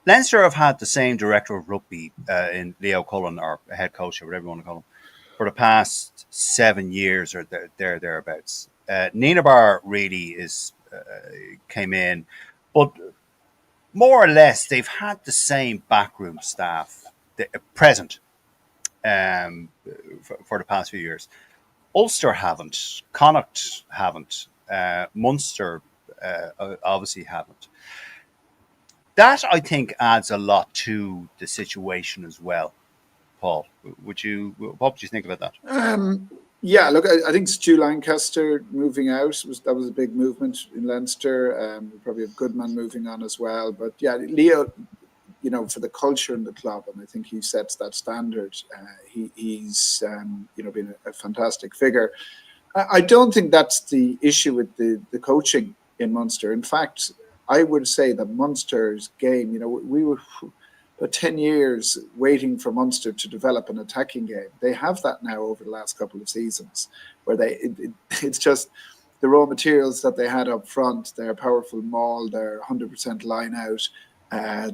Leinster have had the same director of rugby in Leo Cullen, or head coach, or whatever you want to call him, for the past 7 years or thereabouts. Nina Bar really came in, but more or less they've had the same backroom staff present for the past few years. Ulster haven't, Connacht haven't, Munster obviously haven't. That, I think, adds a lot to the situation as well. Paul, what would you think about that? Yeah, look, I think Stu Lancaster moving out that was a big movement in Leinster. Probably a good man moving on as well. But yeah, Leo, you know, for the culture in the club, and I think he sets that standard. He's you know, been a fantastic figure. I don't think that's the issue with the coaching in Munster. In fact, I would say that Munster's game, you know, we were about 10 years waiting for Munster to develop an attacking game. They have that now over the last couple of seasons, where it's just the raw materials that they had up front, their powerful maul, their 100% line out,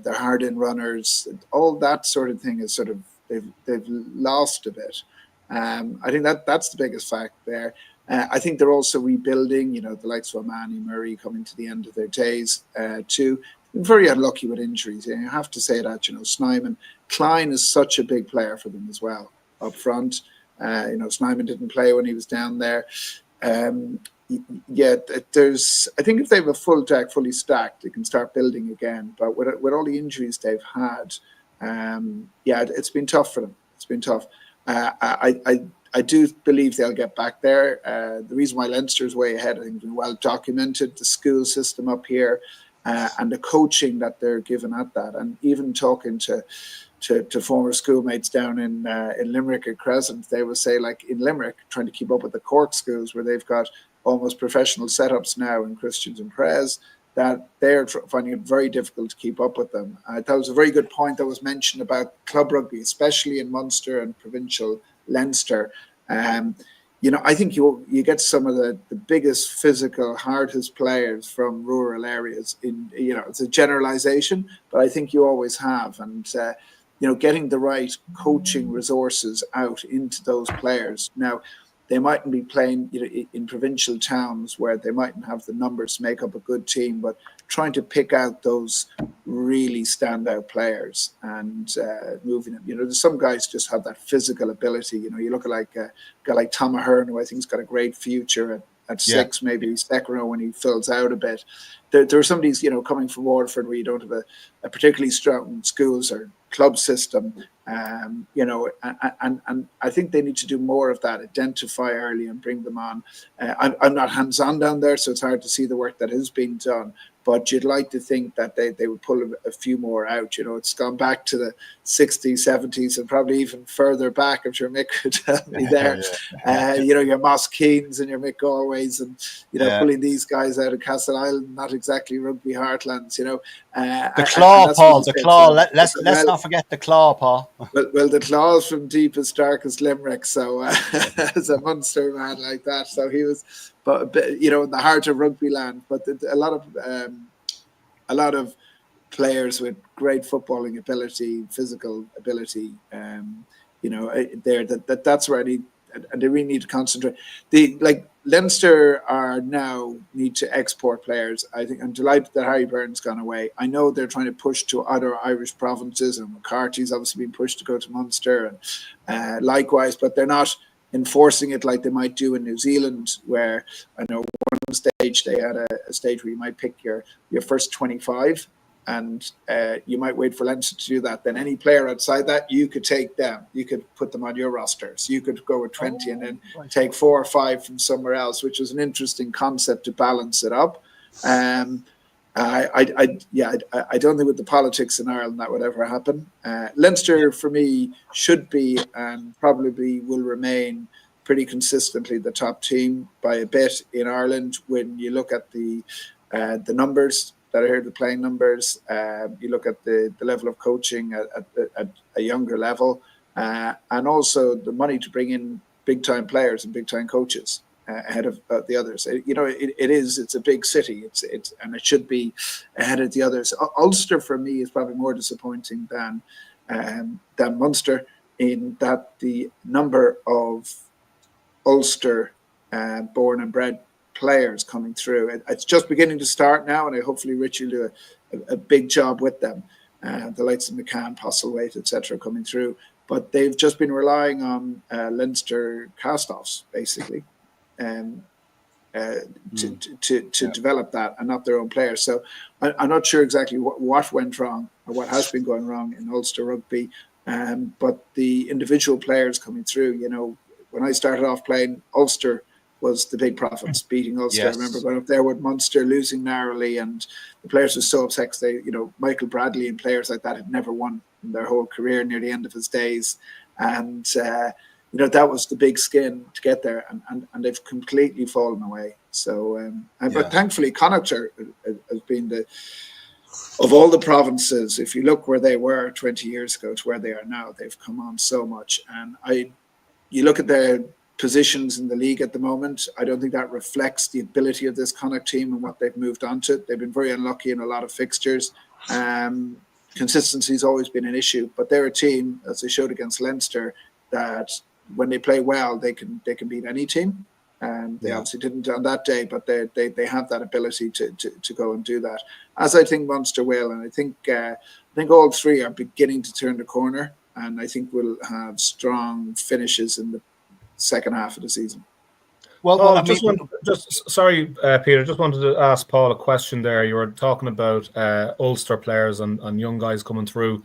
their hard in runners, all that sort of thing is sort of, they've lost a bit. I think that's the biggest fact there. I think they're also rebuilding, you know, the likes of Omani, Murray coming to the end of their days too. Very unlucky with injuries. You have to say that, you know, Snyman, Klein is such a big player for them as well up front. You know, Snyman didn't play when he was down there. Yeah, I think if they have a full deck, fully stacked, they can start building again. But with all the injuries they've had, yeah, it's been tough for them. It's been tough. I do believe they'll get back there. The reason why Leinster's way ahead, I think, has been well documented. The school system up here and the coaching that they're given at that, and even talking to former schoolmates down in Limerick at Crescent, they would say, like in Limerick, trying to keep up with the Cork schools where they've got almost professional setups now in Christians and Pres, that they're finding it very difficult to keep up with them. That was a very good point that was mentioned about club rugby, especially in Munster and provincial Leinster. You know, I think you get some of the biggest physical, hardest players from rural areas. In, you know, it's a generalization, but I think you always have. And you know, getting the right coaching resources out into those players. Now, they mightn't be playing, you know, in provincial towns where they mightn't have the numbers to make up a good team, but trying to pick out those really standout players and moving them. You know, some guys just have that physical ability. You know, you look at like a guy like Tom Ahern, who I think has got a great future at six, maybe second row when he fills out a bit. There are some of these, you know, coming from Waterford where you don't have a particularly strong schools or club system, you know, and I think they need to do more of that, identify early and bring them on. I'm not hands-on down there, so it's hard to see the work that is being done, but you'd like to think that they would pull a few more out. You know, it's gone back to the 60s, 70s, and probably even further back, I'm sure Mick could tell me there. You know, your Moss Keens and your Mick Galways and, you know, pulling these guys out of Castle Island, not exactly rugby heartlands, you know. The claw, Paul, the claw. Let's not forget the claw, Paul. Well, the claw's from deepest, darkest Limerick, so as a Munster man like that, so he was, but you know, in the heart of rugby land. But a lot of players with great footballing ability, physical ability, you know, that's where I need. And they really need to concentrate. Leinster are now need to export players. I think I'm delighted that Harry Byrne's gone away. I know they're trying to push to other Irish provinces, and McCarthy's obviously been pushed to go to Munster, and likewise, but they're not enforcing it like they might do in New Zealand, where I know one stage they had a stage where you might pick your first 25, and you might wait for Leinster to do that. Then any player outside that, you could take them. You could put them on your roster. So you could go with 20 and then take 4 or 5 from somewhere else, which was an interesting concept to balance it up. I don't think with the politics in Ireland that would ever happen. Leinster, for me, should be and probably will remain pretty consistently the top team by a bit in Ireland. When you look at the numbers that are here, the playing numbers, you look at the level of coaching at a younger level, and also the money to bring in big time players and big time coaches ahead of the others. It's a big city. It's and it should be ahead of the others. Ulster for me is probably more disappointing than Munster, in that the number of Ulster born and bred players coming through. It's just beginning to start now, and hopefully Richie will do a big job with them. The likes of McCann, Postlethwaite, etc. coming through. But they've just been relying on Leinster cast-offs, basically, to develop that, and not their own players. So I'm not sure exactly what went wrong or what has been going wrong in Ulster rugby, but the individual players coming through, when I started off playing, Ulster was the big prophets, beating Ulster. Yes. I remember going up there with Munster, losing narrowly, and the players were so upset because they, Michael Bradley and players like that had never won in their whole career near the end of his days. And, that was the big skin to get there, and they've completely fallen away. So, but thankfully, Connacht has been of all the provinces, if you look where they were 20 years ago to where they are now, they've come on so much. And you look at their positions in the league at the moment, I don't think that reflects the ability of this Connacht team and what they've moved on to. They've been very unlucky in a lot of fixtures. Consistency has always been an issue, but they're a team, as they showed against Leinster, that when they play well, they can beat any team. They obviously didn't on that day, but they have that ability to go and do that, as I think Munster will. And I think all three are beginning to turn the corner, and I think we'll have strong finishes in the second half of the season. Well, sorry, Peter, just wanted to ask Paul a question there. You were talking about Ulster players and young guys coming through,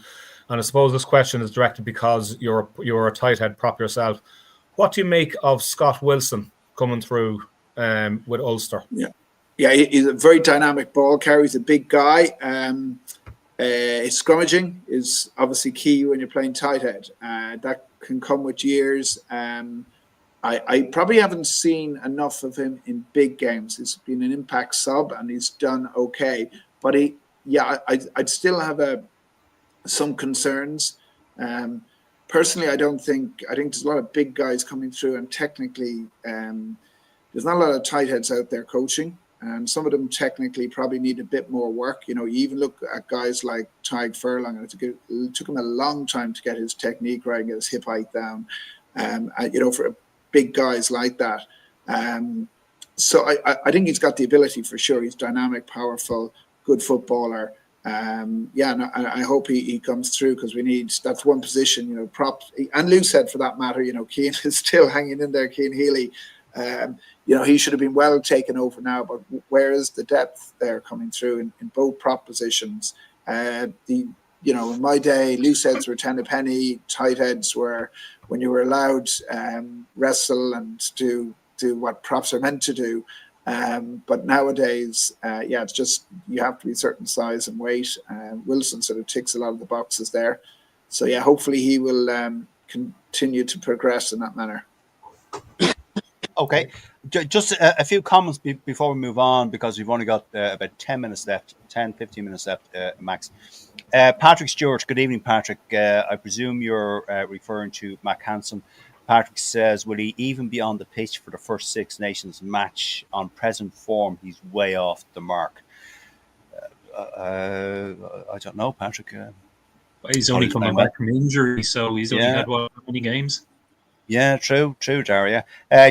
and I suppose this question is directed because you're a tight head prop yourself. What do you make of Scott Wilson coming through with Ulster? Yeah, he's a very dynamic ball carrier. He's a big guy. His scrummaging is obviously key when you're playing tight head. That can come with years. I probably haven't seen enough of him in big games. He's been an impact sub and he's done okay. But I'd still have some concerns. Personally, I think there's a lot of big guys coming through, and technically there's not a lot of tight heads out there coaching. And some of them technically probably need a bit more work. You even look at guys like Tadhg Furlong, and it took him a long time to get his technique right and get his hip height down. For big guys like that. So I think he's got the ability for sure. He's dynamic, powerful, good footballer. And I hope he comes through, because that's one position, props and loose head for that matter. Cian is still hanging in there, Cian Healy. He should have been well taken over now, but where is the depth there coming through in both prop positions? In my day, loose heads were 10 a penny, tight heads were when you were allowed wrestle and do what props are meant to do. But nowadays, it's just you have to be a certain size and weight. Wilson sort of ticks a lot of the boxes there. So hopefully he will continue to progress in that manner. Okay, just a few comments before we move on, because we've only got about 15 minutes left, max. Patrick Stewart, good evening, Patrick. I presume you're referring to Mac Hansen. Patrick says, will he even be on the pitch for the first Six Nations match? On present form, he's way off the mark. I don't know, Patrick. He's only coming back from injury, so he's only had how many games? Yeah, true, Daria.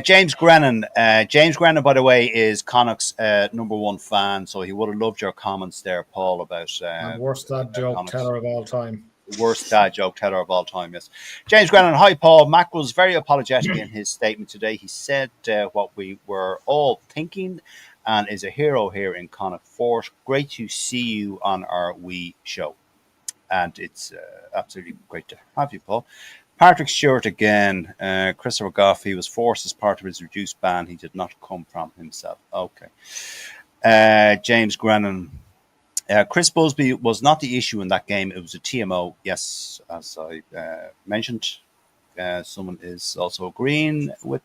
James Grennan. James Grennan, by the way, is Connacht's number one fan, so he would have loved your comments there, Paul, about... worst dad joke teller of all time. Worst dad joke teller of all time, yes. James Grennan, hi Paul. Mac was very apologetic in his statement today. He said what we were all thinking and is a hero here in Connacht Fort. Great to see you on our wee show. And it's absolutely great to have you, Paul. Patrick Stewart again. Christopher Goff, he was forced as part of his reduced ban. He did not come from himself. Okay. James Grennan. Chris Busby was not the issue in that game. It was a TMO. Yes, as I mentioned. Someone is also agreeing with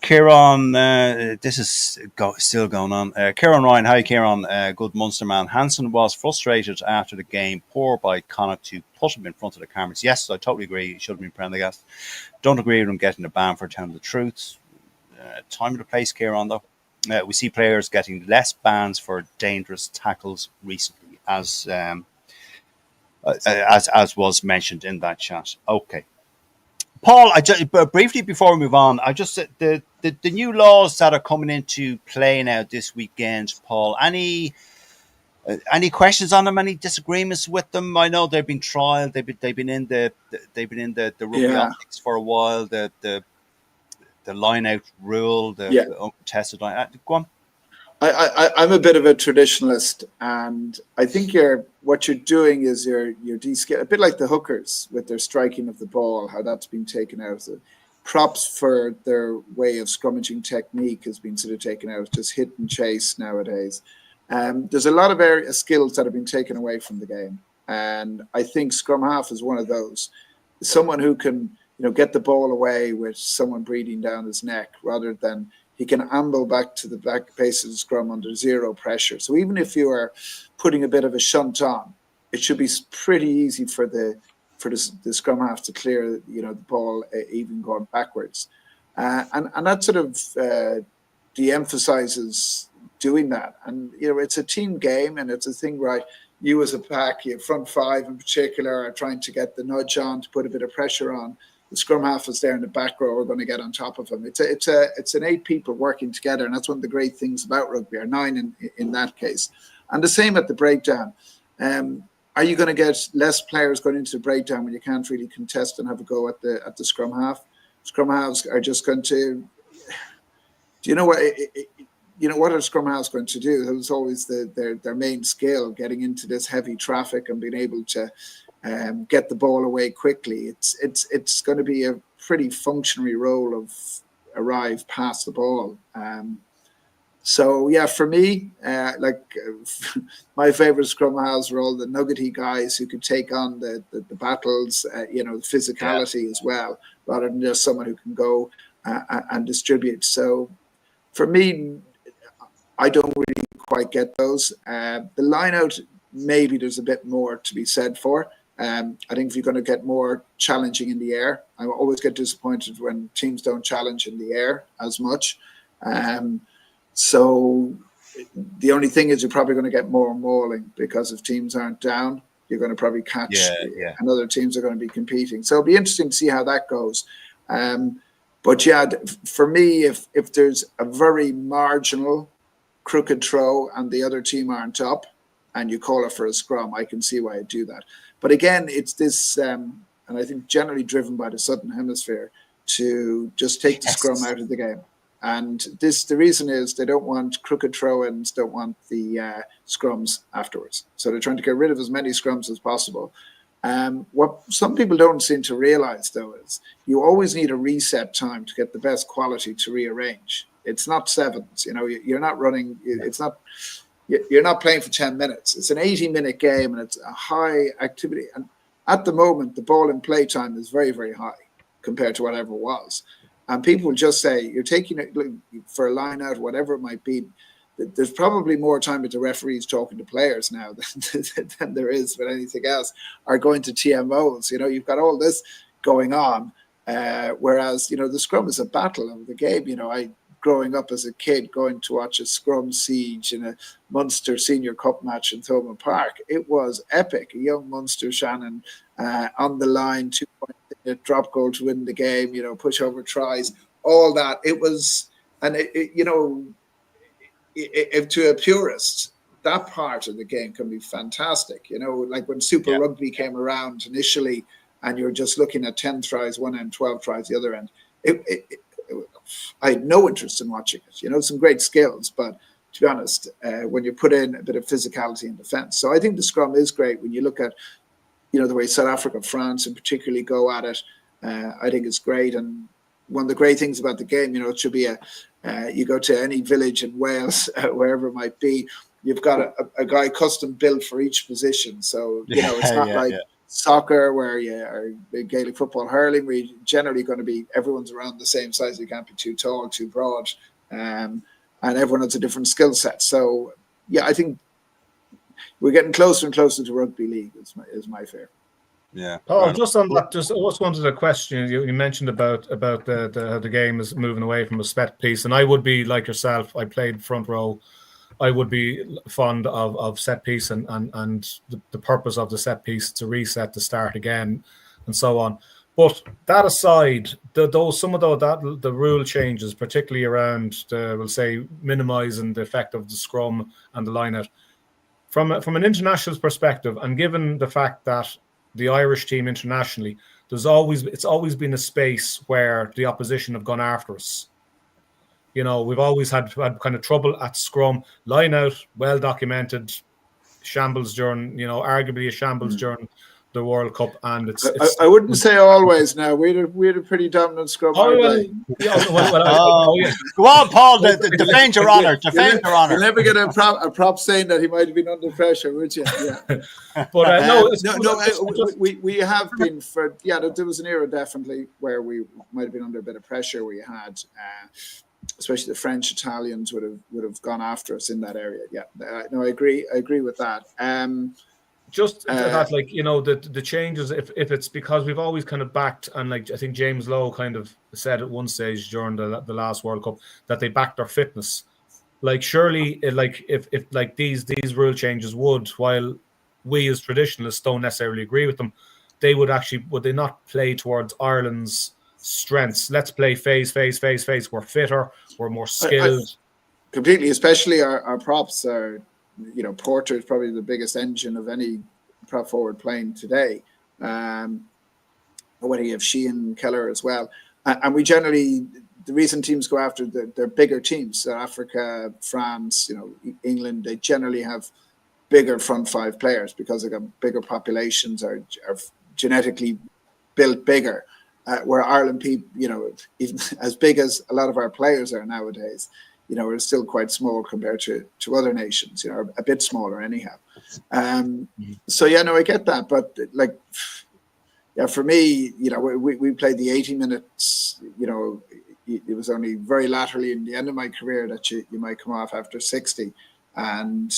Kieran. This is still going on. Kieran Ryan. Hi, Kieran. Good Munster man. Hansen was frustrated after the game. Poor by Connacht to put him in front of the cameras. Yes, I totally agree. He should have been Prendergast. Don't agree with him getting the ban for telling the truth. Time and the place, Kieran, though. We see players getting less bans for dangerous tackles recently, as was mentioned in that chat. Okay, Paul. Briefly before we move on, I just the new laws that are coming into play now this weekend. Paul, any questions on them? Any disagreements with them? I know they've been trialed. They've been in the rugby optics for a while. The line-out rule, the uncontested line. Go on. I'm a bit of a traditionalist, and I think what you're doing is you're a bit like the hookers with their striking of the ball, how that's been taken out. The props for their way of scrummaging technique has been sort of taken out, just hit and chase nowadays. There's a lot of skills that have been taken away from the game, and I think scrum half is one of those. Someone who can get the ball away with someone breathing down his neck, rather than he can amble back to the back base of the scrum under zero pressure. So even if you are putting a bit of a shunt on, it should be pretty easy for the scrum half to clear the ball even going backwards, and that sort of de-emphasizes doing that. And it's a team game, and it's a thing where you as a pack, your front five in particular, are trying to get the nudge on to put a bit of pressure on. The scrum half is there in the back row. We're going to get on top of them. It's an 8 people working together, and that's one of the great things about rugby, or 9 in that case. And the same at the breakdown. Are you going to get less players going into the breakdown when you can't really contest and have a go at the scrum half? Scrum halves are just going to. Do you know what? What are scrum halves going to do? It was always their main skill, getting into this heavy traffic and being able to get the ball away quickly. It's going to be a pretty functionary role of arrive past the ball. So yeah, for me, my favorite scrum halves were all the nuggety guys who could take on the battles, the physicality as well, rather than just someone who can go and distribute. So for me, I don't really quite get those. The line out, maybe there's a bit more to be said for. I think if you're going to get more challenging in the air, I always get disappointed when teams don't challenge in the air as much. So the only thing is you're probably going to get more mauling, because if teams aren't down, you're going to probably catch, and other teams are going to be competing. So it'll be interesting to see how that goes. But yeah, for me, if there's a very marginal crooked throw and the other team aren't up and you call it for a scrum, I can see why I do that. But again, it's this, and I think generally driven by the Southern Hemisphere, to just take the scrum out of the game. And the reason is they don't want crooked throw-ins, don't want the scrums afterwards. So they're trying to get rid of as many scrums as possible. What some people don't seem to realize, though, is you always need a reset time to get the best quality to rearrange. It's not sevens, you're not running, you're not playing for 10 minutes. It's an 80-minute game, and it's a high activity. And at the moment, the ball in play time is very, very high compared to whatever it was. And people will just say, you're taking it for a line out, whatever it might be. There's probably more time with the referees talking to players now than there is with anything else, or going to TMOs. You've got all this going on, whereas, the scrum is a battle of the game. Growing up as a kid, going to watch a scrum siege in a Munster Senior Cup match in Thomond Park, it was epic. A young Munster Shannon on the line, 2 point drop goal to win the game, push over tries, all that. It was, and if to a purist, that part of the game can be fantastic. You know, like when Super Rugby came around initially, and you're just looking at 10 tries one end, 12 tries the other end. I had no interest in watching it. You know, some great skills, but to be honest, when you put in a bit of physicality in defence. So I think the scrum is great when you look at, you know, the way South Africa, France, and particularly go at it. I think it's great. And one of the great things about the game, you know, it should be you go to any village in Wales, wherever it might be, you've got a guy custom built for each position. So, you know, it's not soccer where you are Gaelic football, hurling, where you're generally going to be, everyone's around the same size. You can't be too tall, too broad. And everyone has a different skill set. So, yeah, I think we're getting closer and closer to rugby league is my fear. Yeah. Paul, just on that, just also wanted a question. You mentioned about the game is moving away from a set piece, and I would be like yourself. I played front row. I would be fond of set piece and the purpose of the set piece to reset, to start again, and so on. But that aside, the rule changes, particularly around we'll say minimising the effect of the scrum and the line out, from an international perspective, and given the fact that the Irish team internationally, it's always been a space where the opposition have gone after us. You know, we've always had kind of trouble at scrum, line out, well documented, shambles during, you know, arguably a shambles during the World Cup, and it's I wouldn't say always. Now we had a pretty dominant scrum. Go on, Paul. Defend your honour. Defend your honour. You'll never get a prop saying that he might have been under pressure, would you? Yeah. But we have been for there was an era definitely where we might have been under a bit of pressure. We had. Especially the French, Italians would have gone after us in that area. Yeah, no, I agree with that. That, like, you know, the changes, if it's because we've always kind of backed, and like I think James Lowe kind of said at one stage during the last World Cup that they backed our fitness. Like, surely, like if like these rule changes would, while we as traditionalists don't necessarily agree with them, would they not play towards Ireland's strengths? Let's play phase. We're fitter, we're more skilled. Completely, especially our props are, you know, Porter is probably the biggest engine of any prop forward playing today. When you have Sheehan, Keller as well. And we generally, the reason teams go after their bigger teams, South Africa, France, you know, England, they generally have bigger front five players because they've got bigger populations, are genetically built bigger. Where Ireland, you know, even as big as a lot of our players are nowadays, you know, we're still quite small compared to other nations, you know, a bit smaller anyhow. So, yeah, no, I get that. But, like, yeah, for me, you know, we played the 80 minutes, you know, it was only very laterally in the end of my career that you might come off after 60. And,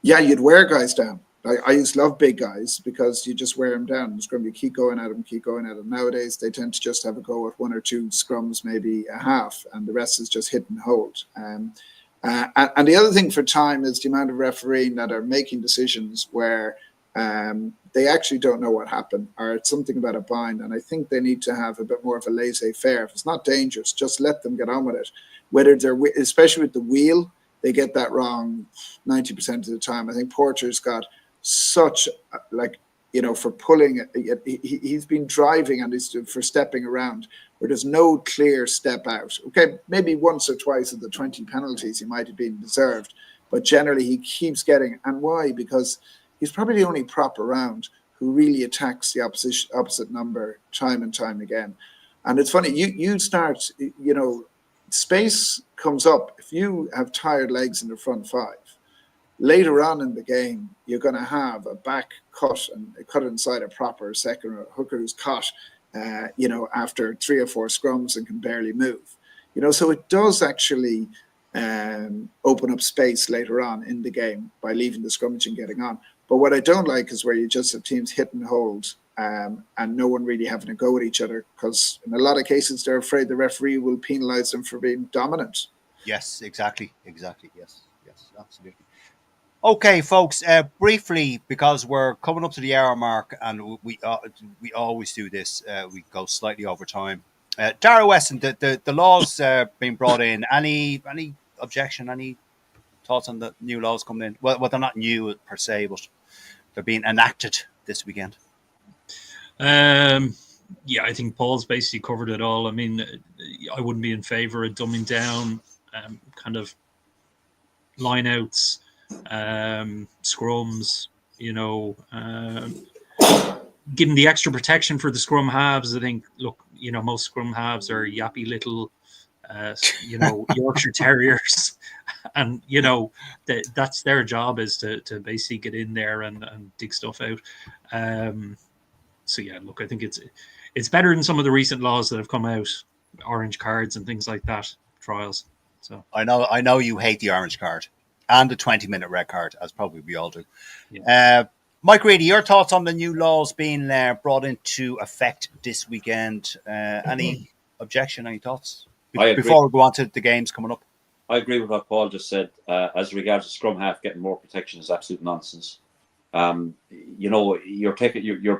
you'd wear guys down. I used to love big guys because you just wear them down. Scrum, you keep going at them. Nowadays, they tend to just have a go at one or two scrums, maybe a half, and the rest is just hit and hold. And the other thing for time is the amount of refereeing that are making decisions where they actually don't know what happened, or it's something about a bind. And I think they need to have a bit more of a laissez-faire. If it's not dangerous, just let them get on with it. Whether they're, especially with the wheel, they get that wrong 90% of the time. I think Porter's got such, like, you know, for pulling, he's been driving and he's for stepping around where there's no clear step out. Okay, maybe once or twice of the 20 penalties he might have been deserved, but generally he keeps getting. And why? Because he's probably the only prop around who really attacks the opposite number time and time again. And it's funny, you start, you know, space comes up. If you have tired legs in the front five, later on in the game, you're going to have a back cut and cut inside a proper second, or a hooker who's caught, you know, after 3 or 4 scrums and can barely move. You know, so it does actually open up space later on in the game by leaving the scrummage and getting on. But what I don't like is where you just have teams hit and hold and no one really having a go at each other, because in a lot of cases they're afraid the referee will penalise them for being dominant. Yes, exactly. Yes, absolutely. Okay, folks, briefly, because we're coming up to the hour mark and we always do this, we go slightly over time. Dara Weston, the laws being brought in, any objection, any Thoughts on the new laws coming in? Well, they're not new per se, but they're being enacted this weekend. Yeah, I think Paul's basically covered it all. I mean, I wouldn't be in favour of dumbing down kind of lineouts, scrums, giving the extra protection for the scrum halves. I think, look, most scrum halves are yappy little, Yorkshire Terriers. And, that's their job, is to basically get in there and dig stuff out. So, yeah, look, I think it's better than some of the recent laws that have come out, orange cards and things like that, trials. So I know you hate the orange card and the 20-minute red card, as probably we all do. Yeah. Mike Reedy, your thoughts on the new laws being brought into effect this weekend? Any objection, any thoughts? Before we go on to the games coming up. I agree with what Paul just said. As regards to scrum half getting more protection is absolute nonsense. You're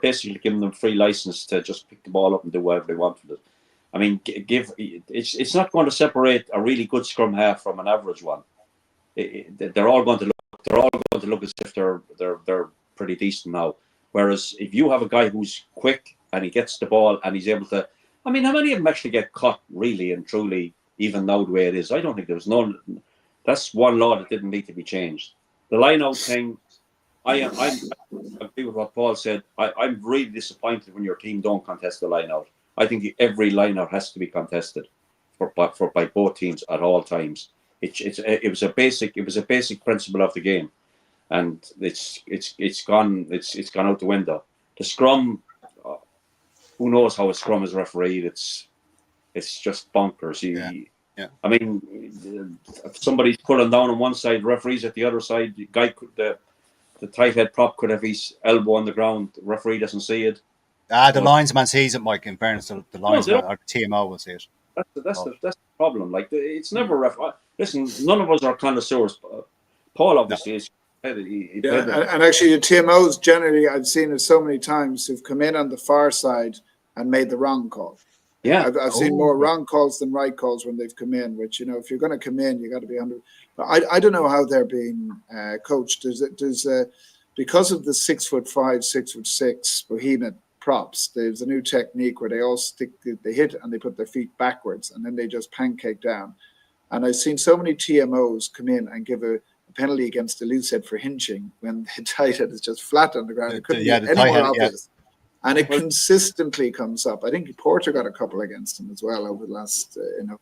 basically giving them free license to just pick the ball up and do whatever they want with it. I mean, it's not going to separate a really good scrum half from an average one. They're all going to look as if they're pretty decent now. Whereas if you have a guy who's quick and he gets the ball and he's able to, I mean, how many of them actually get caught really and truly, even now the way it is? I don't think there's none. That's one law that didn't need to be changed. The line-out thing, I agree with what Paul said. I'm really disappointed when your team don't contest the line-out. I think every line-out has to be contested by both teams at all times. It was a basic principle of the game, and it's gone out the window. The scrum, who knows how a scrum is refereed? It's just bonkers. Yeah. I mean, if somebody's pulling down on one side, referees at the other side. The guy the tight head prop could have his elbow on the ground. The referee doesn't see it. The linesman sees it, Mike. In fairness, the linesman or TMO will see it. That's the problem. Like, it's never listen, none of us are connoisseurs. Paul obviously is. And actually, the TMOs generally, I've seen it so many times, who've come in on the far side and made the wrong call. Yeah, I've seen more wrong calls than right calls when they've come in. Which, if you're going to come in, you got to be under. But I don't know how they're being coached. There's because of the 6'5", 6'6" Bohemian props. There's a new technique where they all they hit and they put their feet backwards and then they just pancake down. And I've seen so many TMOs come in and give a penalty against the loose head for hinching when the tight head is just flat on the ground. It couldn't be any more obvious. And it consistently comes up. I think Porter got a couple against him as well over the last, and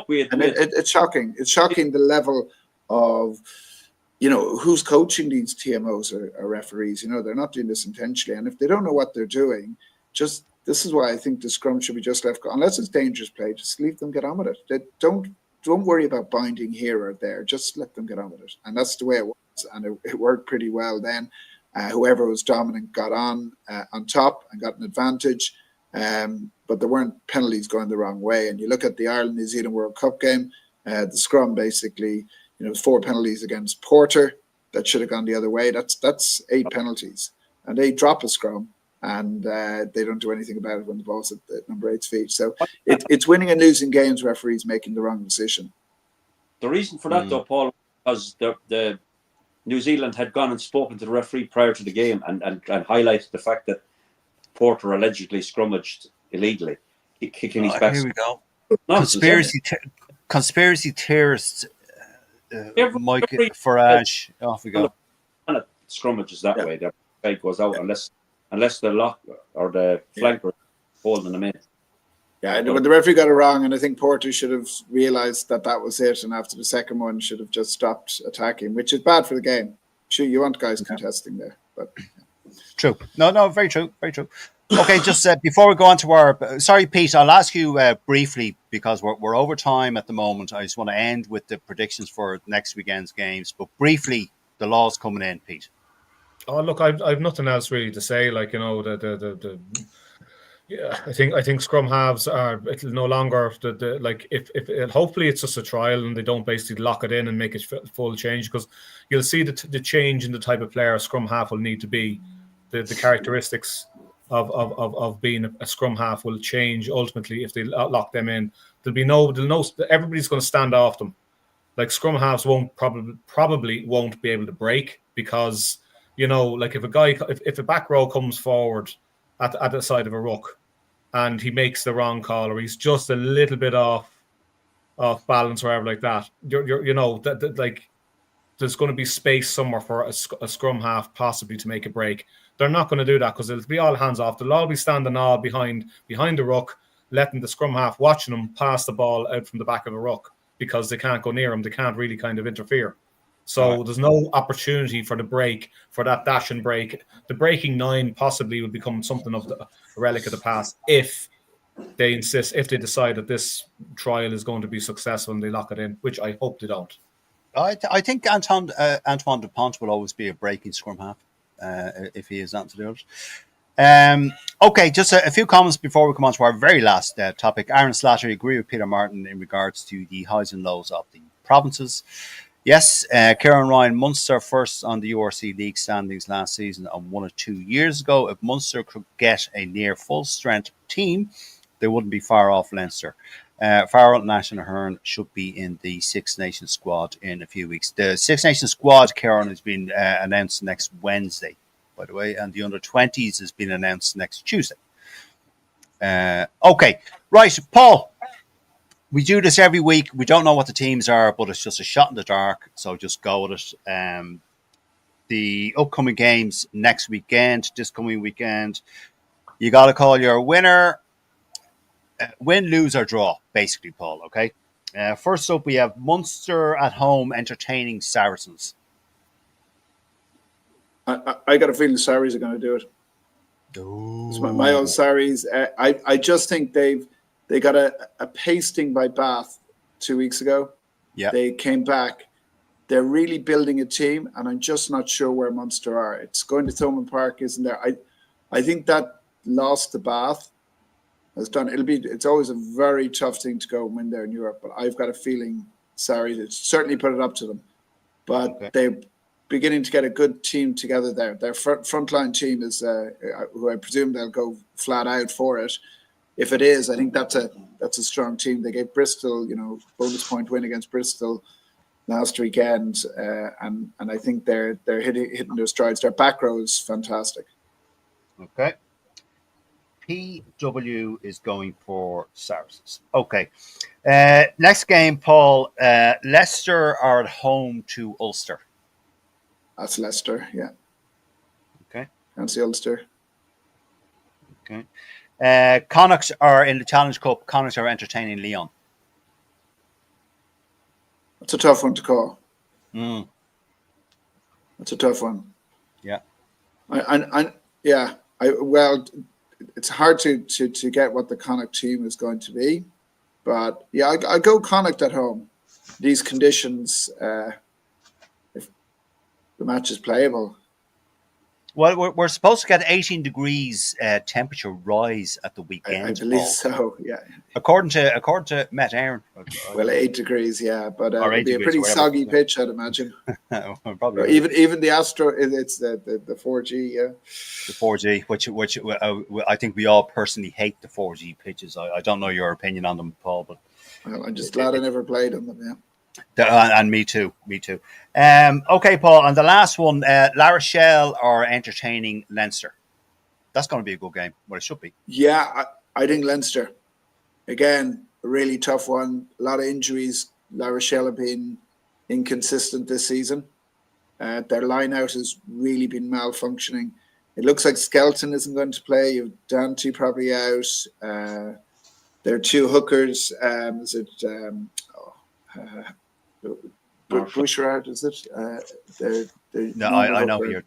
it's shocking. It's shocking the level of, who's coaching these TMOs or referees. They're not doing this intentionally. And if they don't know what they're doing, this is why I think the scrum should be just left. Unless it's dangerous play, just leave them get on with it. Don't worry about binding here or there. Just let them get on with it. And that's the way it was. And it worked pretty well then. Whoever was dominant got on top and got an advantage. But there weren't penalties going the wrong way. And you look at the Ireland-New Zealand World Cup game, the scrum basically, 4 penalties against Porter that should have gone the other way. That's 8 penalties. And they drop a scrum and they don't do anything about it when the ball's at number 8's feet. So it's winning and losing games, referees making the wrong decision. The reason for that, though, Paul, was the New Zealand had gone and spoken to the referee prior to the game and highlighted the fact that Porter allegedly scrummaged illegally, kicking his back. Here we go. Conspiracy theorists, Mike Farage. Off we go. Scrummages that way. The play goes out unless the lock or the flanker holding them in. Yeah, when the referee got it wrong, and I think Porter should have realised that was it, and after the second one should have just stopped attacking, which is bad for the game. Sure, you want guys contesting there, but true. No, very true, very true. Okay, just before we go on to our, sorry, Pete, I'll ask you briefly because we're over time at the moment. I just want to end with the predictions for next weekend's games, but briefly, the laws coming in, Pete. Oh, look, I've nothing else really to say. Like, yeah, I think scrum halves it'll no longer if hopefully it's just a trial and they don't basically lock it in and make it full change, because you'll see the change in the type of player a scrum half will need to be. The characteristics of being a scrum half will change ultimately if they lock them in. There'll no everybody's going to stand off them. like scrum halves won't probably won't be able to break because, you know, like if a back row comes forward at the side of a ruck and he makes the wrong call or he's just a little bit off balance or whatever like that, you know that like there's going to be space somewhere for a scrum half possibly to make a break. They're not going to do that because it'll be all hands off. They'll all be standing all behind the ruck, letting the scrum half watching them pass the ball out from the back of the ruck because they can't go near them. They can't really kind of interfere. So there's no opportunity for the break, for that dash and break. The breaking 9 possibly will become something of a relic of the past if they decide that this trial is going to be successful and they lock it in, which I hope they don't. I think Antoine Dupont will always be a breaking scrum half if he is not to do it. Okay, just a few comments before we come on to our very last topic. Aaron Slatter, agree with Peter Martin in regards to the highs and lows of the provinces. Yes, Kieran Ryan, Munster first on the URC League standings last season and 1 or 2 years ago. If Munster could get a near full strength team, they wouldn't be far off Leinster. Farrell, Nash and Ahern should be in the Six Nations squad in a few weeks. The Six Nations squad, Karen, has been announced next Wednesday, by the way, and the under-20s has been announced next Tuesday. Okay, right, Paul, we do this every week. We don't know what the teams are, but it's just a shot in the dark, so just go with it. The upcoming games next weekend, this coming weekend, you got to call your winner. Win, lose, or draw, basically, Paul, okay? First up, we have Munster at home entertaining Saracens. I got a feeling the Sarries are going to do it. It's my old Sarries. I just think they got a pasting by Bath 2 weeks ago. Yeah. They came back. They're really building a team, and I'm just not sure where Munster are. It's going to Thomond Park, isn't there? I think that loss to Bath has done. It's always a very tough thing to go and win there in Europe, but I've got a feeling Sarries certainly put it up to them. But they're beginning to get a good team together there. Their frontline team is who I presume they'll go flat out for it. If it is, I think that's a strong team. They gave Bristol, bonus point win against Bristol last weekend, and I think they're hitting their strides. Their back row is fantastic. Okay. PW is going for Saracens. Okay. Next game, Paul. Leicester are at home to Ulster. That's Leicester, yeah. Okay. Fancy Ulster. Okay. Connacht are in the Challenge Cup. Connacht are entertaining Lyon. That's a tough one to call. That's a tough one. Yeah. It's hard to get what the Connacht team is going to be, but yeah, I go Connacht at home. These conditions, if the match is playable. Well, we're supposed to get 18 degrees temperature rise at the weekend. I believe Paul. so. Yeah. According to Matt Aaron. Well, 8 degrees, yeah, but it'll be a pretty whatever. Soggy pitch, I'd imagine. Probably. Even the Astro, it's the 4G, yeah. The 4G, which I think we all personally hate the 4G pitches. I don't know your opinion on them, Paul, but well, I'm just glad I never played on them. Yeah. And me too. Okay, Paul, and the last one, La Rochelle are entertaining Leinster. That's going to be a good game. Well, it should be. Yeah, I think Leinster. Again, a really tough one. A lot of injuries. La Rochelle have been inconsistent this season. Their line-out has really been malfunctioning. It looks like Skelton isn't going to play. You have Dante probably out. Their two hookers. Is it... Bouchard, is it? I know you're.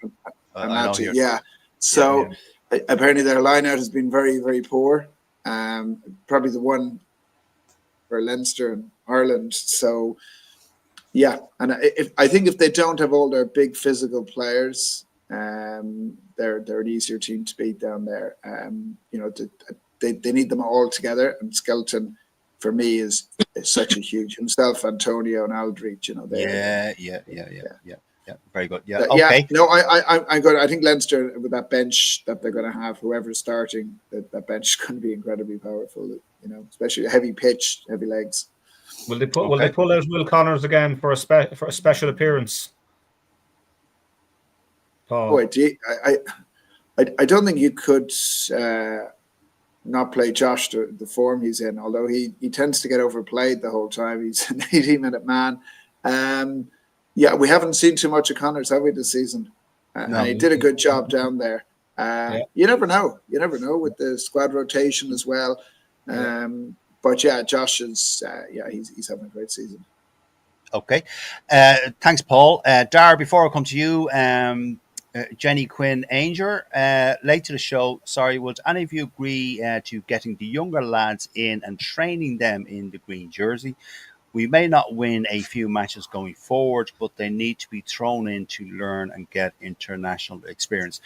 Yeah. So apparently their line-out has been very, very poor. Probably the one for Leinster and Ireland. So yeah, and I think if they don't have all their big physical players, they're an easier team to beat down there. They need them all together, and Skelton, for me, is such a huge himself, Antonio and Aldridge. Yeah. Very good. Yeah. Okay. No, I'm good. I think Leinster with that bench that they're going to have, whoever's starting, that bench is going to be incredibly powerful. Especially a heavy pitch, heavy legs. Will they pull out Will Connors again for a special appearance? Paul. Boy, I don't think you could not play Josh the form he's in, although he tends to get overplayed the whole time. He's an 80-minute man. Yeah, we haven't seen too much of Connors, have we, this season? No. He did a good job down there. You never know. You never know with the squad rotation as well. But yeah, Josh is he's having a great season. Okay, thanks, Paul. Dar, before I come to you, Jenny Quinn Ainger, late to the show. Sorry, would any of you agree to getting the younger lads in and training them in the green jersey? We may not win a few matches going forward, but they need to be thrown in to learn and get international experience.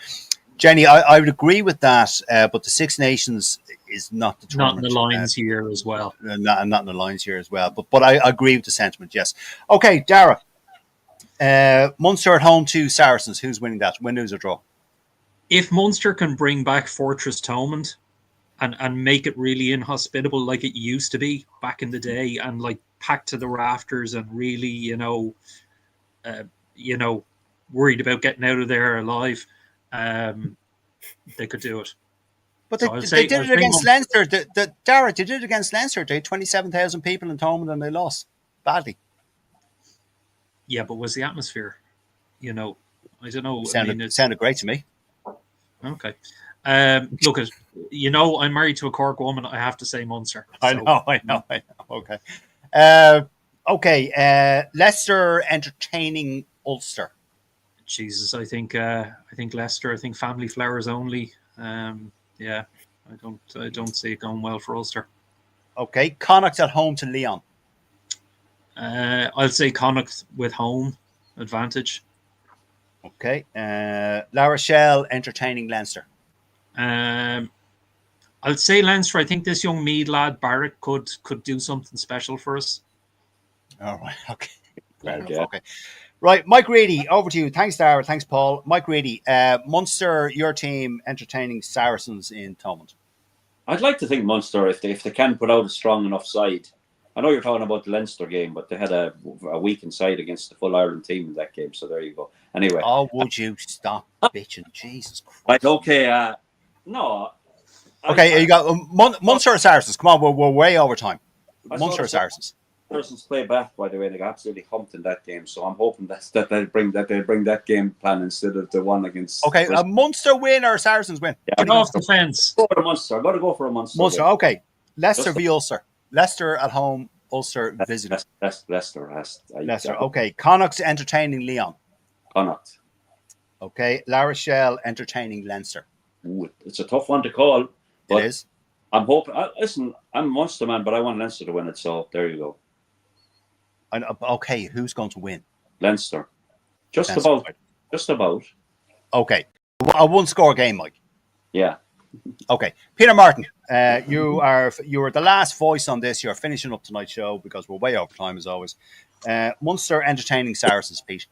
Jenny, I would agree with that, but the Six Nations is not determined. Not in the lines here as well. Not in the lines here as well. But I agree with the sentiment, yes. Okay, Dara. Munster at home to Saracens. Who's winning that? Win, lose, or draw? If Munster can bring back Fortress Thomond and make it really inhospitable like it used to be back in the day, and like packed to the rafters and really, worried about getting out of there alive, they could do it. But they did it against Leinster. Dara, they did it against Leinster. They had 27,000 people in Thomond and they lost badly. Yeah, but was the atmosphere? I don't know. Sounded great to me. Okay. Look, I'm married to a Cork woman. I have to say Munster. I know. Okay. Leicester entertaining Ulster. Jesus, I think Leicester. I think family flowers only. I don't see it going well for Ulster. Okay, Connacht at home to Leon. I'll say Connacht with home advantage. Okay, La Rochelle entertaining Leinster. I'll say Leinster. I think this young Meath lad Barrett could do something special for us. All right. Okay. Okay. Right, Mike Reedy, over to you. Thanks, Dara. Thanks, Paul. Mike Reedy, Munster, your team entertaining Saracens in Thomond. I'd like to think Munster, if they can put out a strong enough side. I know you're talking about the Leinster game, but they had a weakened side against the full Ireland team in that game. So there you go. Anyway. Oh, would you stop bitching? Jesus Christ. Right, okay. No. Okay, you got Munster or Saracens. Come on, we're way over time. Munster or Saracens. Saracens play back, by the way. They got absolutely humped in that game. So I'm hoping that they'll bring that game plan instead of the one against. Okay, a Munster win or Saracens win? Yeah, get off the fence. Go for a Munster. I've got to go for a Munster. Munster, okay. Leicester v Ulster. Leicester at home, Ulster visiting. Leicester. Okay. Connacht entertaining Leon. Connacht. Okay. La Rochelle entertaining Leinster. Ooh, it's a tough one to call. But it is. I'm hoping. Listen, I'm a Munster man, but I want Leinster to win it. So there you go. Okay, who's going to win? Leinster. Just about. Okay. A one-score game, Mike. Yeah. Okay. Peter Martin, you are the last voice on this. You're finishing up tonight's show because we're way over time as always. Munster entertaining Saracens, Pete.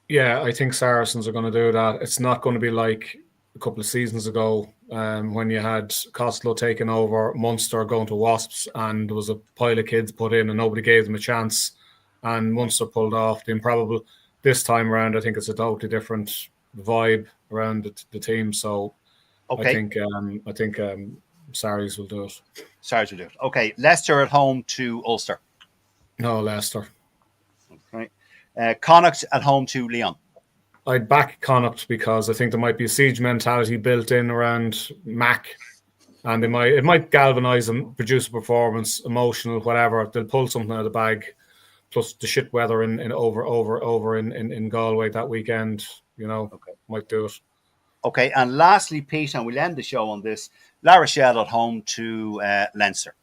Yeah, I think Saracens are going to do that. It's not going to be like a couple of seasons ago when you had Costello taking over, Munster going to Wasps, and there was a pile of kids put in and nobody gave them a chance, and Munster pulled off the improbable. This time around, I think it's a totally different vibe around the team. So okay. I think Sarries will do it. Sarries will do it. Okay, Leicester at home to Ulster. No, Leicester. Okay. Connacht at home to Leon. I'd back Connacht because I think there might be a siege mentality built in around Mac, and it might galvanise them, produce a performance, emotional, whatever. They'll pull something out of the bag. Plus the shit weather in Galway that weekend, might do it. Okay, and lastly, Pete, and we'll end the show on this: La Rochelle at home to Leinster.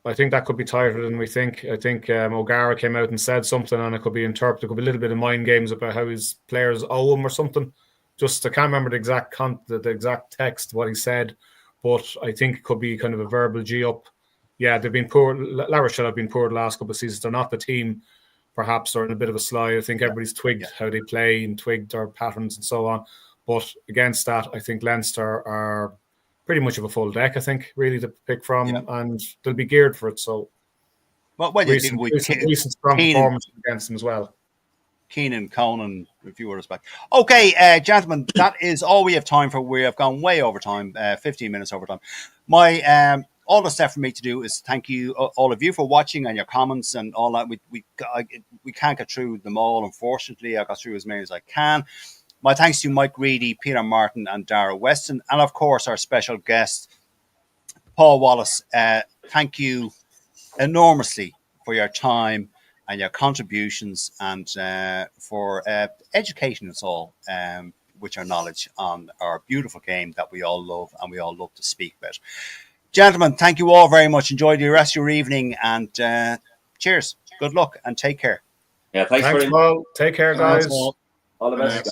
I think that could be tighter than we think. I think O'Gara came out and said something, and it could be interpreted. There could be a little bit of mind games about how his players owe him or something. Just I can't remember the exact text what he said, but I think it could be kind of a verbal G up. Yeah, they've been poor. La Rochelle have been poor the last couple of seasons. They're not the team. Perhaps they're in a bit of a slide. I think everybody's twigged how they play and twigged their patterns and so on. But against that, I think Leinster are pretty much of a full deck, I think, really to pick from, Yeah. and they'll be geared for it. So, Well, recent strong performance against them as well. Keenan, Conan, a few others back. Okay, gentlemen, that is all we have time for. We have gone way over time, 15 minutes over time. All that's left for me to do is thank you, all of you, for watching and your comments and all that. We can't get through them all, unfortunately. I got through as many as I can. My thanks to Mike Reedy, Peter Martin, and Dara Weston, and of course our special guest, Paul Wallace. Thank you enormously for your time and your contributions, and for educating us all with your knowledge on our beautiful game that we all love and we all love to speak about. Gentlemen, thank you all very much. Enjoy the rest of your evening, and cheers. Good luck and take care. Yeah, thanks very much. Well, take care, guys. All the best.